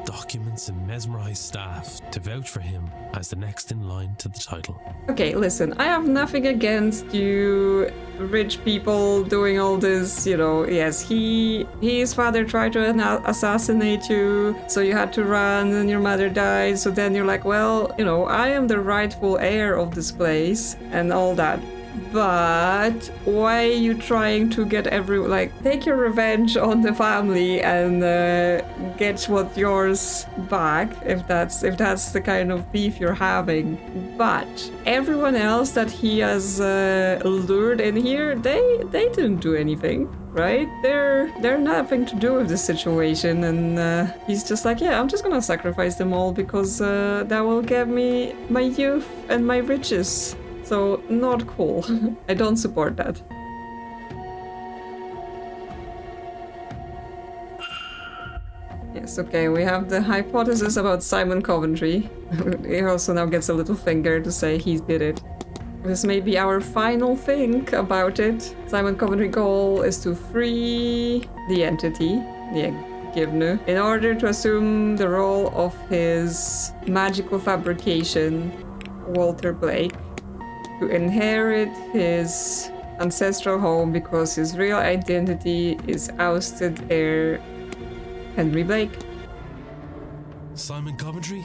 documents and mesmerized staff to vouch for him as the next in line to the title. Okay, listen, I have nothing against you rich people doing all this, you know. Yes, his father tried to assassinate you, so you had to run and your mother died, so then you're like, well, you know, I am the rightful heir of this place and all that. But why are you trying to get take your revenge on the family and get what yours back, if that's the kind of beef you're having? But everyone else that he has lured in here, they didn't do anything, right? They're nothing to do with this situation, and he's just like, yeah, I'm just gonna sacrifice them all because that will give me my youth and my riches. So, not cool. I don't support that. Yes, okay, we have the hypothesis about Simon Coventry. He also now gets a little finger to say he did it. This may be our final thing about it. Simon Coventry's goal is to free the entity, the Givnu, in order to assume the role of his magical fabrication, Walter Blake, to inherit his ancestral home because his real identity is ousted heir Henry Blake. Simon Coventry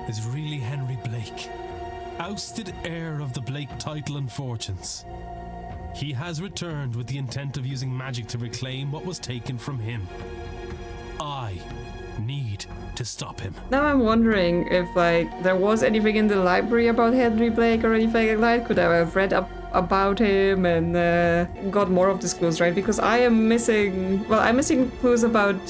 is really Henry Blake, ousted heir of the Blake title and fortunes. He has returned with the intent of using magic to reclaim what was taken from him. I need to stop him. Now I'm wondering if there was anything in the library about Henry Blake or anything like that. Could I have read up about him and got more of these clues, right? Because I'm missing clues about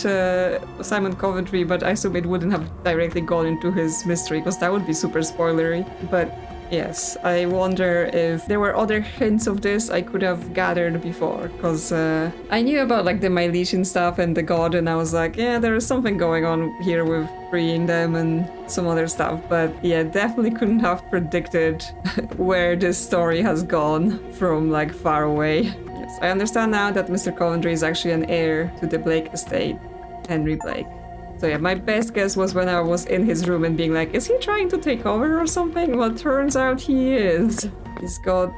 Simon Coventry, but I assume it wouldn't have directly gone into his mystery because that would be super spoilery. But yes, I wonder if there were other hints of this I could have gathered before, because I knew about the Milesian stuff and the god, and I was like, yeah, there is something going on here with freeing them and some other stuff, but yeah, definitely couldn't have predicted where this story has gone from far away. Yes, I understand now that Mr. Coventry is actually an heir to the Blake estate, Henry Blake. So yeah, my best guess was when I was in his room and being like, is he trying to take over or something? Well, turns out he is. He's got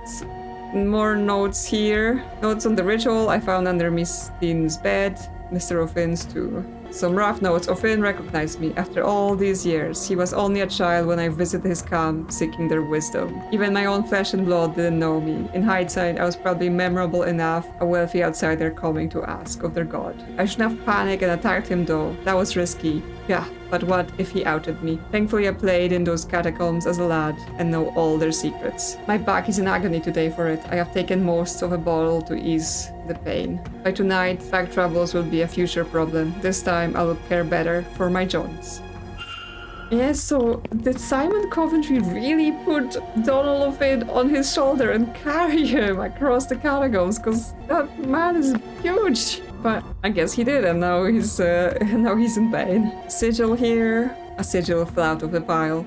more notes here. Notes on the ritual I found under Miss Deane's bed. Mr. O'Finn's too. Some rough notes. O'Finn recognized me after all these years. He was only a child when I visited his camp seeking their wisdom. Even my own flesh and blood didn't know me. In hindsight, I was probably memorable enough, a wealthy outsider coming to ask of their god. I shouldn't have panicked and attacked him though. That was risky. Yeah, but what if he outed me? Thankfully, I played in those catacombs as a lad and know all their secrets. My back is in agony today for it. I have taken most of a bottle to ease the pain. By tonight, back troubles will be a future problem. This time, I will care better for my joints. Yeah, so did Simon Coventry really put Donald O'Finn on his shoulder and carry him across the catacombs? Because that man is huge. But I guess he did, and now he's in pain. Sigil here. A sigil fell out of the pile.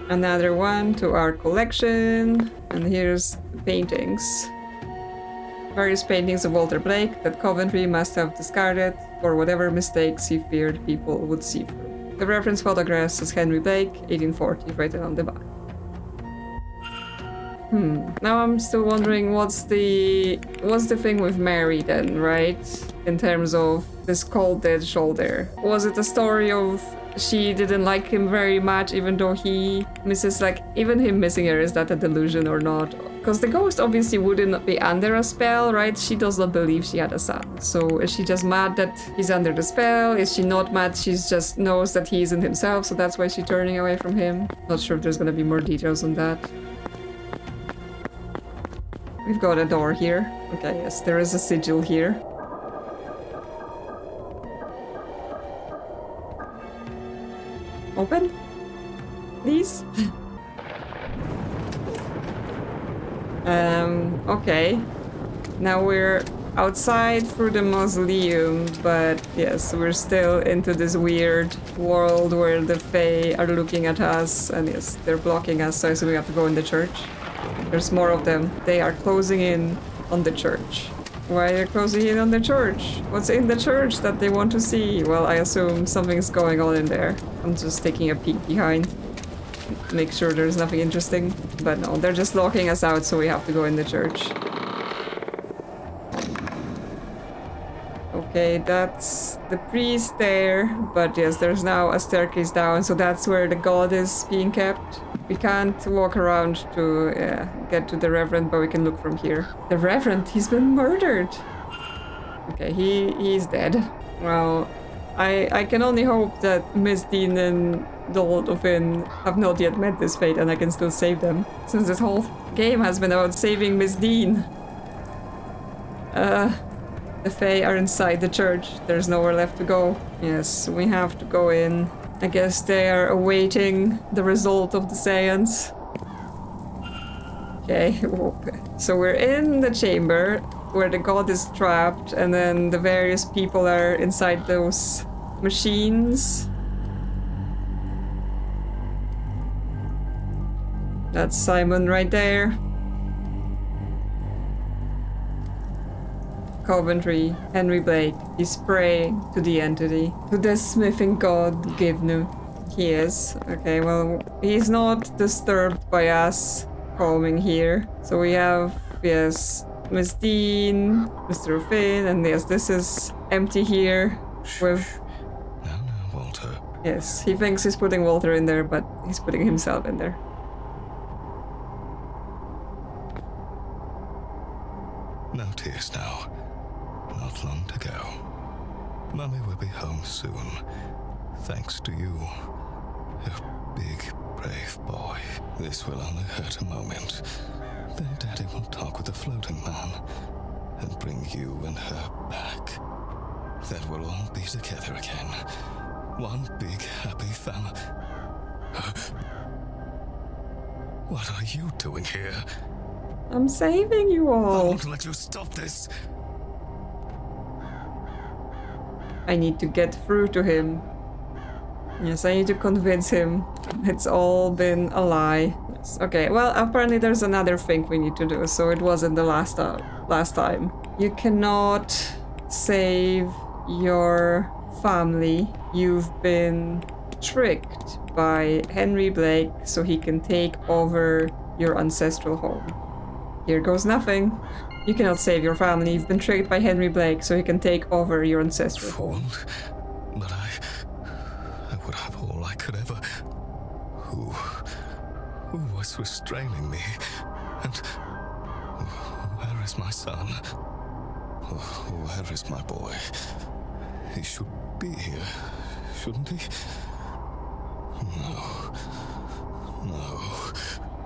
Another one to our collection. And here's the paintings. Various paintings of Walter Blake that Coventry must have discarded for whatever mistakes he feared people would see through. The reference photograph says Henry Blake, 1840, written on the back. Now I'm still wondering what's the thing with Mary then, right? In terms of this cold dead shoulder. Was it a story of she didn't like him very much even though he misses, even him missing her, is that a delusion or not? Because the ghost obviously wouldn't be under a spell, right? She does not believe she had a son. So is she just mad that he's under the spell? Is she not mad? She just knows that he isn't himself, so that's why she's turning away from him. Not sure if there's gonna be more details on that. We've got a door here. Okay, yes, there is a sigil here. Open? Please? Okay. Now we're outside through the mausoleum, but yes, we're still into this weird world where the Fae are looking at us, and yes, they're blocking us, so I assume we have to go in the church. There's more of them. They are closing in on the church. Why are they closing in on the church? What's in the church that they want to see? Well, I assume something's going on in there. I'm just taking a peek behind. Make sure there's nothing interesting. But no, they're just locking us out, so we have to go in the church. Okay, that's the priest there. But yes, there's now a staircase down, so that's where the god is being kept. We can't walk around to get to the Reverend, but we can look from here. The Reverend, he's been murdered. Okay, he's dead. Well, I can only hope that Miss Deane and the Lord of Inn have not yet met this fate and I can still save them. Since this whole game has been about saving Miss Deane. The Fae are inside the church. There's nowhere left to go. Yes, we have to go in. I guess they are awaiting the result of the seance. Okay, so we're in the chamber where the god is trapped, and then the various people are inside those machines. That's Simon right there. Coventry, Henry Blake, he's praying to the entity, to the smithing god Givnu. He is. Okay, well, he's not disturbed by us coming here. So we have, yes, Miss Deane, Mr. Finn, and yes, this is empty here with... No, Walter. Yes, he thinks he's putting Walter in there, but he's putting himself in there. No tears now. Not long to go. Mummy will be home soon. Thanks to you. A big, brave boy. This will only hurt a moment. Then Daddy will talk with the floating man and bring you and her back. Then we'll all be together again. One big, happy family. What are you doing here? I'm saving you I all. won't let you stop this. I need to get through to him. Yes, I need to convince him it's all been a lie. Yes. Okay, well, apparently there's another thing we need to do, so it wasn't the last time. You cannot save your family. You've been tricked by Henry Blake so he can take over your ancestral home. Here goes nothing. You cannot save your family. You've been tricked by Henry Blake so he can take over your ancestral home. Fooled, but I would have all I could ever. Who was restraining me? And where is my son? Where is my boy? He should be here, shouldn't he? No.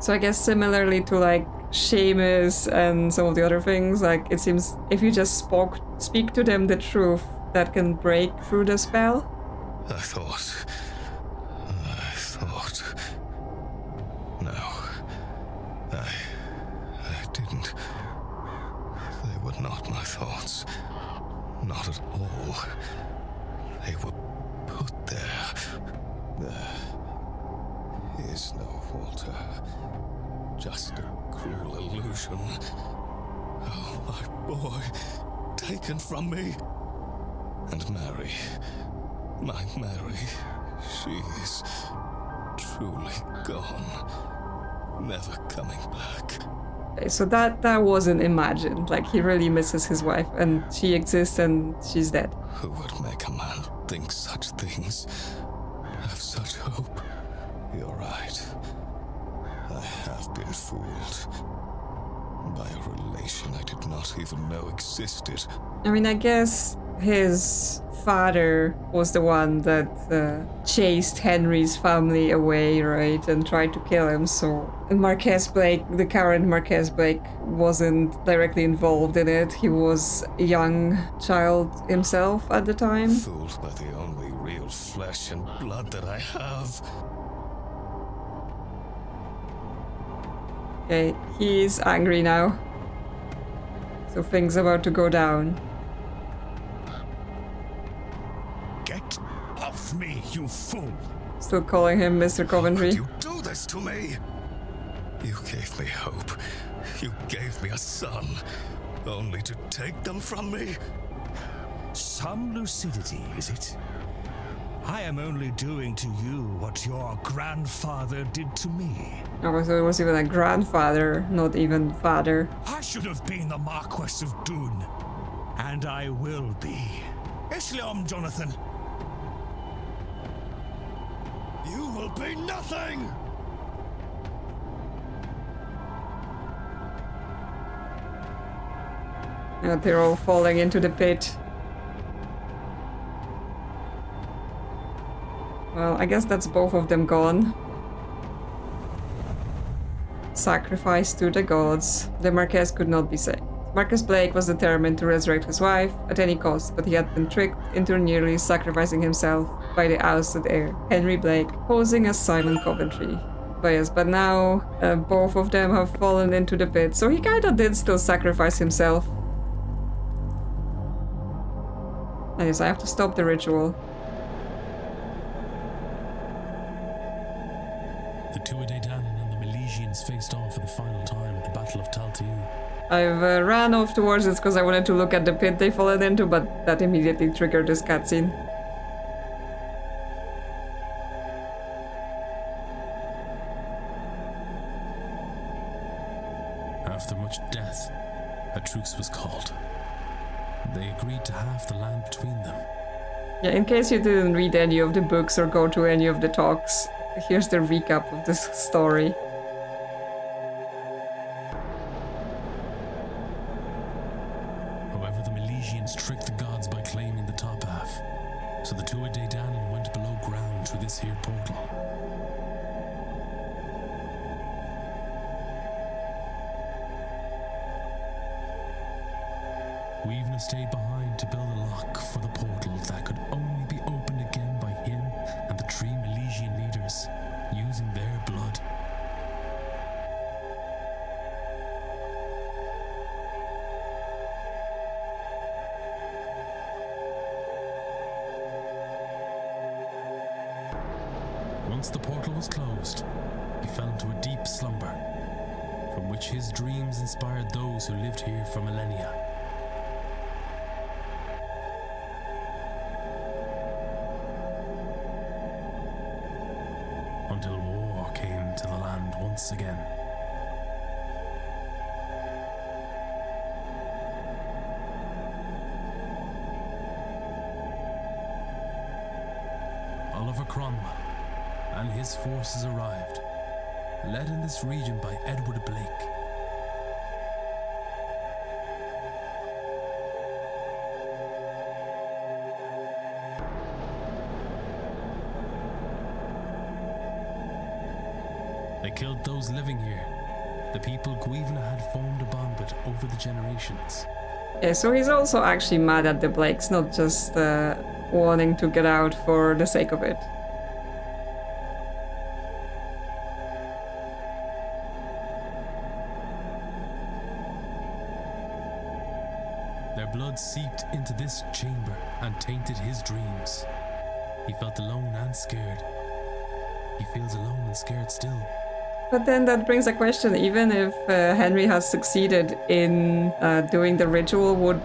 So I guess similarly to like Seamus and some of the other things, like it seems if you just speak to them the truth, that can break through the spell. I thought. No. I didn't. They were not my thoughts. Not at all. They were put there. There is no Walter. Just a cruel illusion. Oh, my boy, taken from me. And Mary, my Mary, she's truly gone. Never coming back. Okay, so that wasn't imagined. Like he really misses his wife, and she exists, and she's dead. Who would make a man think such things? Have such hope? You're right. I have been fooled by a relation I did not even know existed. I mean, I guess his father was the one that chased Henry's family away, right? And tried to kill him, so Marquess Blake, the current Marquess Blake, wasn't directly involved in it. He was a young child himself at the time. Fooled by the only real flesh and blood that I have. Okay, he's angry now. So things about to go down. Get off me, you fool! Still calling him Mr. Coventry. Could you do this to me? You gave me hope. You gave me a son, only to take them from me. Some lucidity, is it? I am only doing to you what your grandfather did to me. Oh, so it was even a grandfather, not even father. I should have been the Marquess of Doon, and I will be. Islam, Jonathan. You will be nothing! And they're all falling into the pit. Well, I guess that's both of them gone. Sacrifice to the gods. The Marquess could not be saved. Marcus Blake was determined to resurrect his wife at any cost, but he had been tricked into nearly sacrificing himself by the ousted heir, Henry Blake, posing as Simon Coventry. But yes, but now both of them have fallen into the pit, so he kinda did still sacrifice himself. And yes, I have to stop the ritual. The Tuatha Danann and the Milesians faced off for the final time at the Battle of Tal'Teu. I've ran off towards it because I wanted to look at the pit they fallen into, but that immediately triggered this cutscene. After much death, a truce was called. They agreed to half the land between them. Yeah, in case you didn't read any of the books or go to any of the talks, here's the recap of this story. However, the Milesians tricked the gods by claiming the top half, so the Tuatha Danann went below ground through this here portal. We've stayed behind to build a lock for the portal that could only be opened again by him and the 3 Milesian leaders, using their blood. Once the portal was closed, he fell into a deep slumber, from which his dreams inspired those who lived here for millennia. Until war came to the land once again. Oliver Cromwell and his forces arrived, led in this region by Edward Blake. They killed those living here, the people Guivna had formed a bond with over the generations. Yeah, so he's also actually mad at the Blakes, not just wanting to get out for the sake of it. Their blood seeped into this chamber and tainted his dreams. He felt alone and scared. He feels alone and scared still. But then that brings a question, even if Henry has succeeded in doing the ritual, would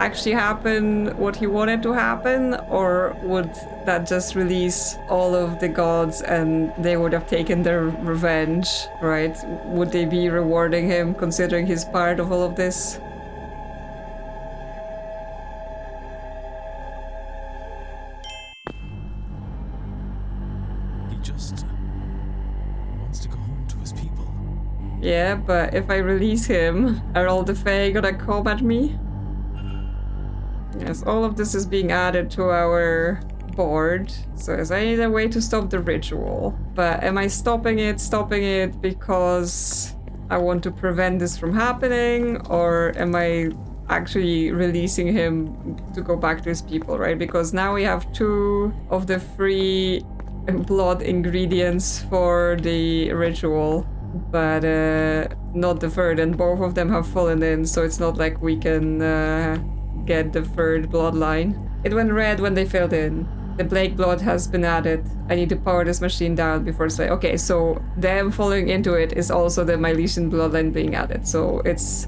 actually happen what he wanted to happen? Or would that just release all of the gods and they would have taken their revenge, right? Would they be rewarding him considering he's part of all of this? He just wants to go home to his people. Yeah, but if I release him, are all the Fae gonna come at me? Yes, all of this is being added to our board. So yes, I need a way to stop the ritual. But am I stopping it because I want to prevent this from happening? Or am I actually releasing him to go back to his people, right? Because now we have 2 of the 3 blood ingredients for the ritual. but not the third, and both of them have fallen in, so it's not like we can get the third bloodline. It went red when they filled in. The Blake blood has been added. I need to power this machine down before it's like, okay, so them falling into it is also the Milesian bloodline being added. So it's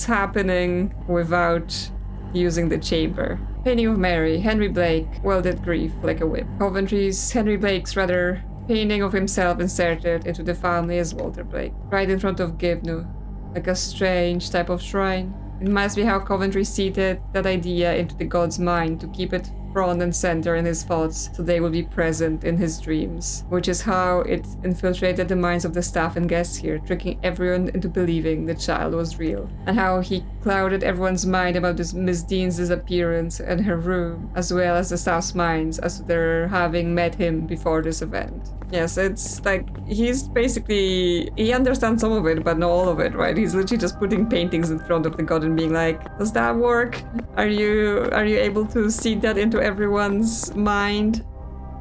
happening without using the chamber. Painting of Mary, Henry Blake, welded grief like a whip. Coventry's Henry Blake's rather painting of himself inserted into the family as Walter Blake, right in front of Givnu, like a strange type of shrine. It must be how Coventry seated that idea into the god's mind to keep it front and center in his thoughts so they will be present in his dreams, which is how it infiltrated the minds of the staff and guests here, tricking everyone into believing the child was real, and how he clouded everyone's mind about this Miss Deane's disappearance and her room, as well as the staff's minds as to their having met him before this event. Yes, it's like he's basically, he understands some of it, but not all of it, right? He's literally just putting paintings in front of the god and being like, does that work? Are you able to see that into everyone's mind?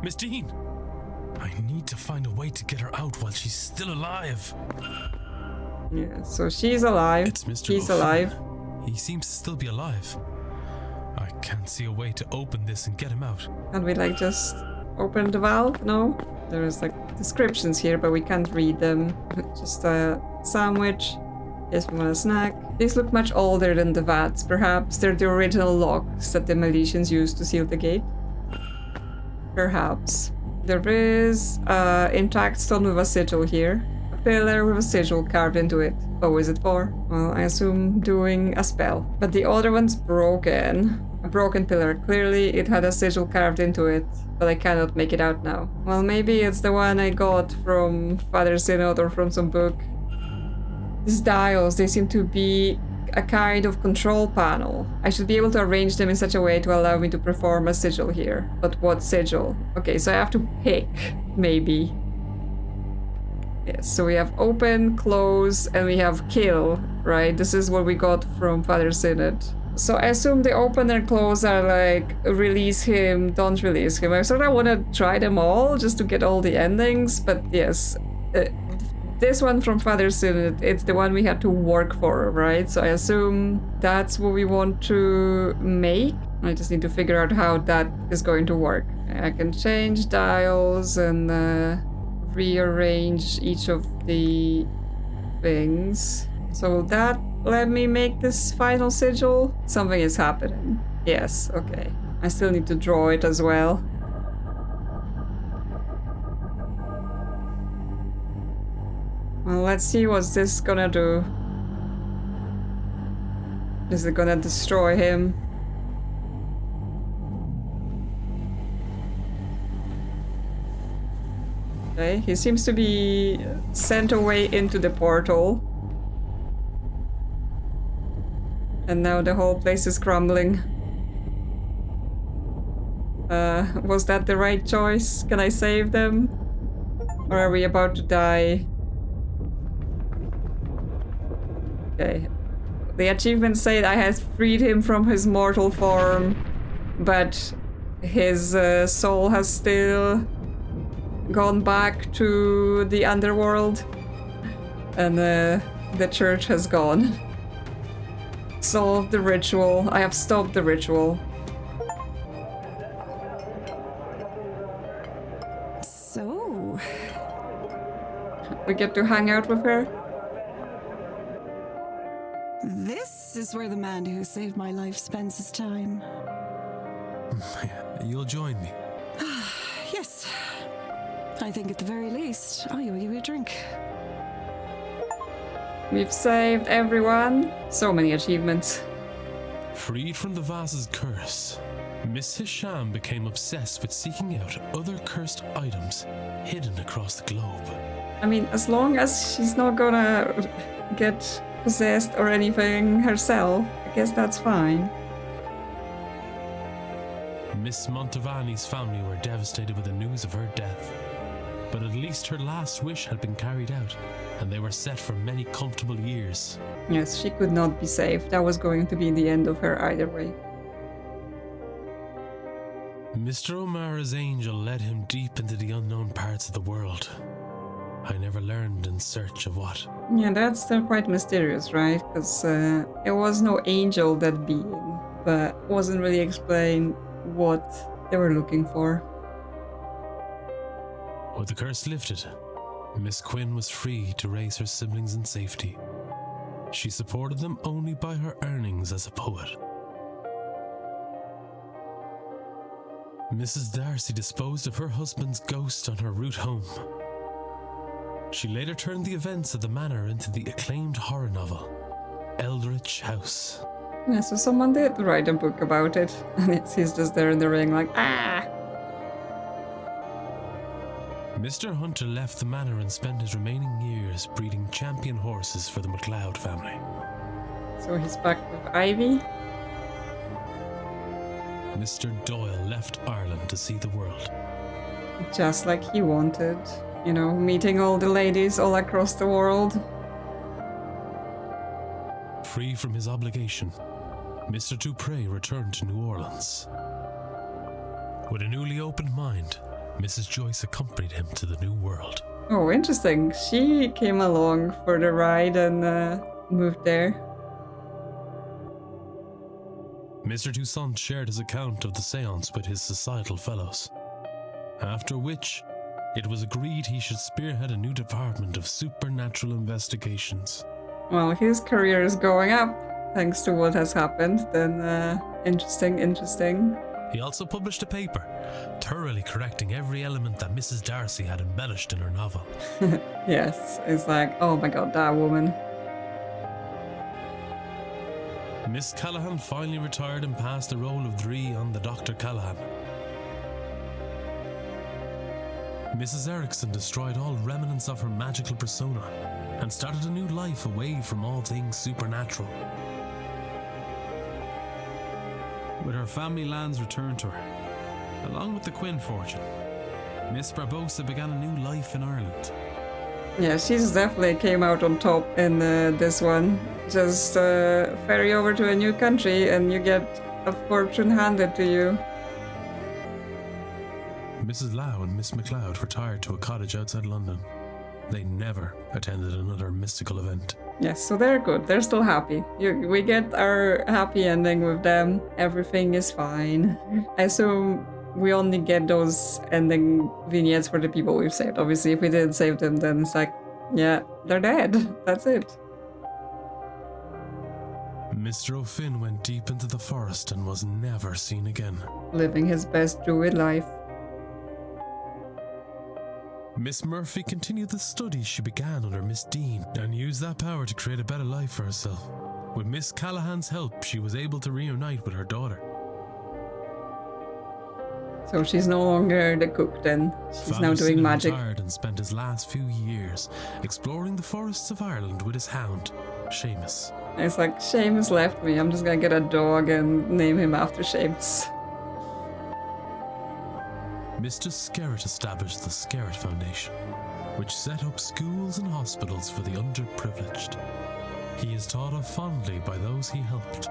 Miss Deane! I need to find a way to get her out while she's still alive. Yeah, so she's alive. It's Mr. He's O'Flynn. alive. He seems to still be alive. I can't see a way to open this and get him out. Can't we like just open the valve? No? There's like descriptions here, but we can't read them. Just a sandwich. Yes, we want a snack. These look much older than the vats. Perhaps they're the original locks that the Milesians used to seal the gate. Perhaps. There is intact stone with a sigil here. A pillar with a sigil carved into it. What was it for? Well, I assume doing a spell. But the other one's broken. A broken pillar. Clearly it had a sigil carved into it, but I cannot make it out now. Well, maybe it's the one I got from Father Synod or from some book. These dials, they seem to be a kind of control panel. I should be able to arrange them in such a way to allow me to perform a sigil here. But what sigil? Okay, so I have to pick, maybe. Yes, so we have open, close, and we have kill, right? This is what we got from Father Synod. So I assume the open and close are like, release him, don't release him. I sort of want to try them all, just to get all the endings, but yes. This one from Father Synod, it's the one we had to work for, right? So I assume that's what we want to make. I just need to figure out how that is going to work. I can change dials and rearrange each of the things. So will that let me make this final sigil? Something is happening. Yes, okay. I still need to draw it as well. Well, let's see what's this gonna do. Is it gonna destroy him? Okay, he seems to be sent away into the portal. And now the whole place is crumbling. Was that the right choice? Can I save them? Or are we about to die? Okay. The achievement said I had freed him from his mortal form, but his soul has still gone back to the underworld, and the church has gone. Solved the ritual. I have stopped the ritual. So, We get to hang out with her. This is where the man who saved my life spends his time. You'll join me. Yes. I think at the very least, I owe you a drink. We've saved everyone. So many achievements. Freed from the vase's curse, Miss Hisham became obsessed with seeking out other cursed items hidden across the globe. I mean, as long as she's not gonna get possessed or anything herself, I guess that's fine. Miss Montevani's family were devastated with the news of her death, but at least her last wish had been carried out, and they were set for many comfortable years. Yes, she could not be saved. That was going to be the end of her either way. Mr. O'Mara's angel led him deep into the unknown parts of the world. I never learned in search of what. Yeah, that's still quite mysterious, right? Because it was no angel, that being, but wasn't really explained what they were looking for. With the curse lifted, Miss Quinn was free to raise her siblings in safety. She supported them only by her earnings as a poet. Mrs. Darcy disposed of her husband's ghost on her route home. She later turned the events at the manor into the acclaimed horror novel, Eldritch House. Yeah, so someone did write a book about it, and he's just there in the ring like, ah! Mr. Hunter left the manor and spent his remaining years breeding champion horses for the MacLeod family. So he's back with Ivy? Mr. Doyle left Ireland to see the world. Just like he wanted. You know, meeting all the ladies all across the world. Free from his obligation, Mr. Dupre returned to New Orleans. With a newly opened mind, Mrs. Joyce accompanied him to the New World. Oh, interesting. She came along for the ride and moved there. Mr. Toussaint shared his account of the séance with his societal fellows, after which it was agreed he should spearhead a new department of supernatural investigations. Well, his career is going up thanks to what has happened. Then, interesting. He also published a paper, thoroughly correcting every element that Mrs. Darcy had embellished in her novel. Yes, it's like, oh my god, that woman. Miss Callahan finally retired and passed the role of Dree on the Dr. Callahan. Mrs. Erickson destroyed all remnants of her magical persona and started a new life away from all things supernatural. With her family lands returned to her, along with the Quinn fortune, Miss Barbosa began a new life in Ireland. Yeah, she's definitely came out on top in this one. Just ferry over to a new country and you get a fortune handed to you. Mrs. Lau and Miss MacLeod retired to a cottage outside London. They never attended another mystical event. Yes, so they're good. They're still happy. We get our happy ending with them. Everything is fine. I assume we only get those ending vignettes for the people we've saved. Obviously, if we didn't save them, then it's like, yeah, they're dead. That's it. Mr. O'Finn went deep into the forest and was never seen again. Living his best druid life. Miss Murphy continued the studies she began under Miss Deane and used that power to create a better life for herself. With Miss Callahan's help, she was able to reunite with her daughter. So she's no longer the cook then. She's Father now doing Sinan magic. retired and spent his last few years exploring the forests of Ireland with his hound, Seamus. It's like, Seamus left me. I'm just gonna get a dog and name him after Seamus. Mr. Skerritt established the Skerritt Foundation, which set up schools and hospitals for the underprivileged. He is thought of fondly by those he helped.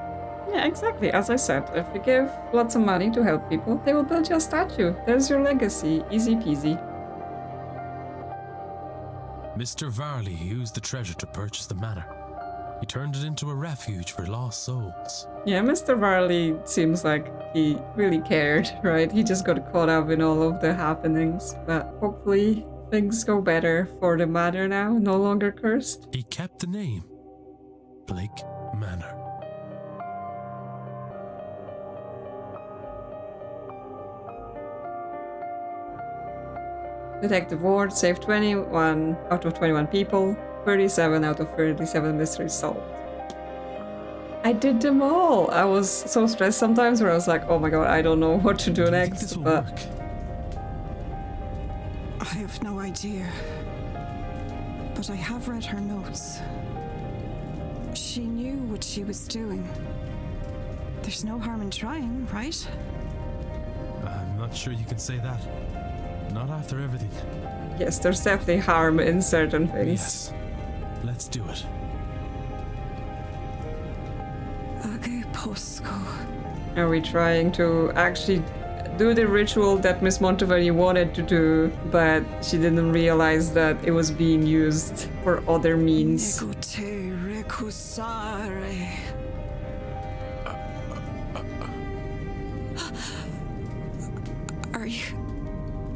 Yeah, exactly. As I said, if you give lots of money to help people, they will build you a statue. There's your legacy. Easy peasy. Mr. Varley used the treasure to purchase the manor. He turned it into a refuge for lost souls. Yeah, Mr. Varley seems like he really cared, right? He just got caught up in all of the happenings. But hopefully things go better for the manor now, no longer cursed. He kept the name, Blake Manor. Detective Ward saved 21 out of 21 people, 37 out of 37 mysteries solved. I did them all! I was so stressed sometimes where I was like, oh my god, I don't know what to do Do you think next, this will but... work? I have no idea. But I have read her notes. She knew what she was doing. There's no harm in trying, right? I'm not sure you can say that. Not after everything. Yes, there's definitely harm in certain things. Yes. Let's do it. Age Posco. Are we trying to actually do the ritual that Miss Monteverdi wanted to do, but she didn't realize that it was being used for other means.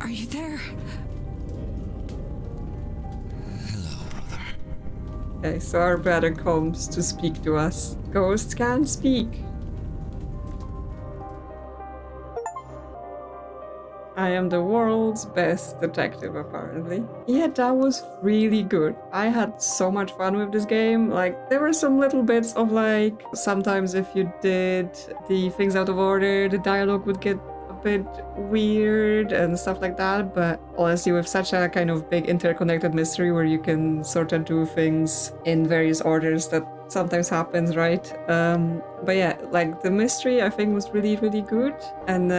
Are you there? Hello, brother. Okay, so our brother comes to speak to us. Ghosts can speak. I am the world's best detective, apparently. Yeah, that was really good. I had so much fun with this game. Like, there were some little bits of like, sometimes if you did the things out of order, the dialogue would get a bit weird and stuff like that, but honestly, with such a kind of big interconnected mystery where you can sort of do things in various orders, that sometimes happens, right? But yeah, like the mystery I think was really, really good. And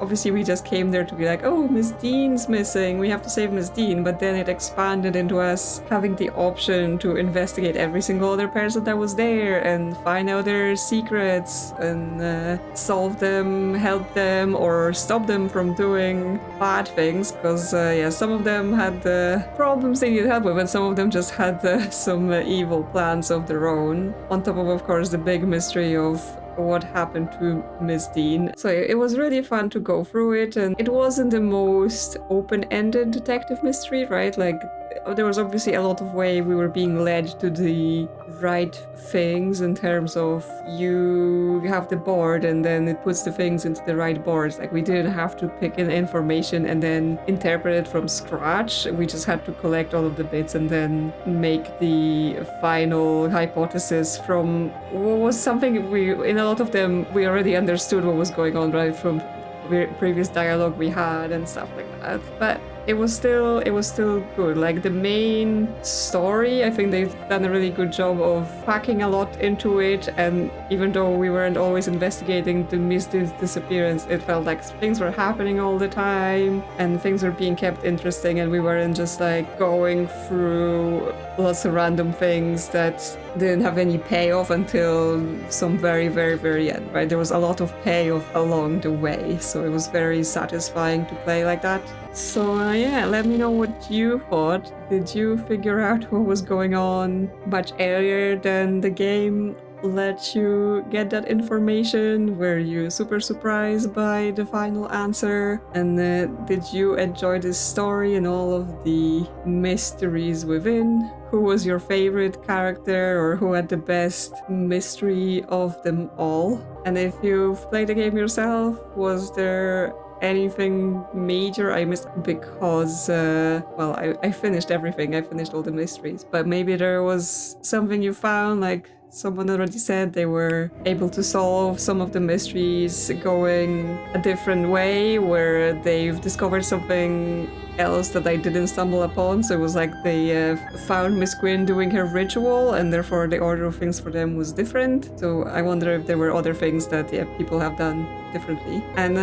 obviously we just came there to be like, oh, Miss Deane's missing, we have to save Miss Deane. But then it expanded into us having the option to investigate every single other person that was there and find out their secrets and solve them, help them, or stop them from doing bad things. Because yeah, some of them had problems they needed help with, and some of them just had some evil plans of their own. On top of course, the big mystery of what happened to Miss Deane. So it was really fun to go through it, and it wasn't the most open-ended detective mystery, right? Like, there was obviously a lot of way we were being led to the right things in terms of you have the board and then it puts the things into the right boards. Like, we didn't have to pick in information and then interpret it from scratch. We just had to collect all of the bits and then make the final hypothesis from what was something we, in a lot of them, we already understood what was going on, right, from previous dialogue we had and stuff like that. But it was still good. Like, the main story, I think they've done a really good job of packing a lot into it, and even though we weren't always investigating the Miss Deane's disappearance, it felt like things were happening all the time and things were being kept interesting, and we weren't just like going through lots of random things that didn't have any payoff until some very, very, very end, right? There was a lot of payoff along the way, so it was very satisfying to play like that. So yeah, let me know what you thought. Did you figure out what was going on much earlier than the game let you get that information? Were you super surprised by the final answer? And did you enjoy this story and all of the mysteries within? Who was your favorite character, or who had the best mystery of them all? And if you've played the game yourself, was there anything major I missed? Because, well, I finished everything. I finished all the mysteries. But maybe there was something you found, like someone already said they were able to solve some of the mysteries going a different way, where they've discovered something else that I didn't stumble upon. So it was like they found Miss Gwyn doing her ritual, and therefore the order of things for them was different. So I wonder if there were other things that people have done differently. And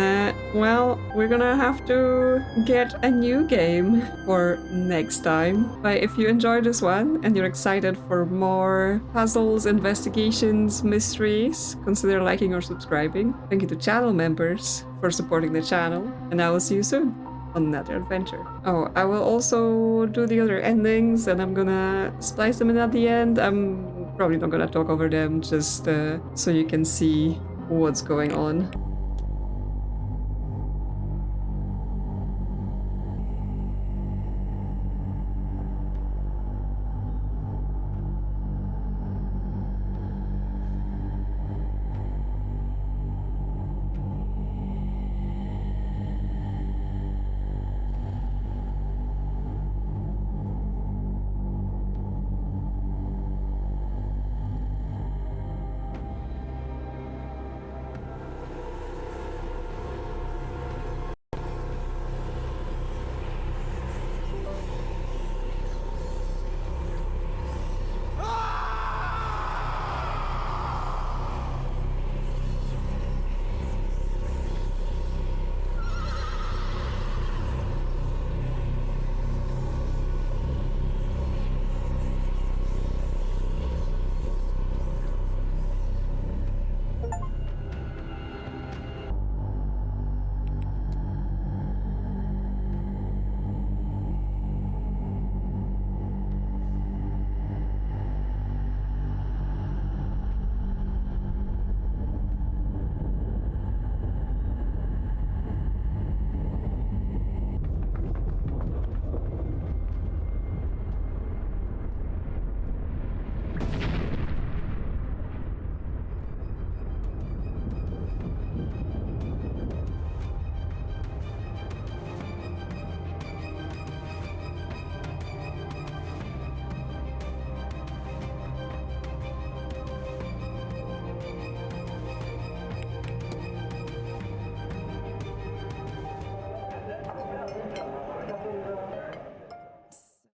well, we're gonna have to get a new game for next time. But if you enjoyed this one and you're excited for more puzzles, investigations, mysteries, consider liking or subscribing. Thank you to channel members for supporting the channel, and I will see you soon on another adventure. Oh, I will also do the other endings, and I'm gonna splice them in at the end. I'm probably not gonna talk over them, just so you can see what's going on.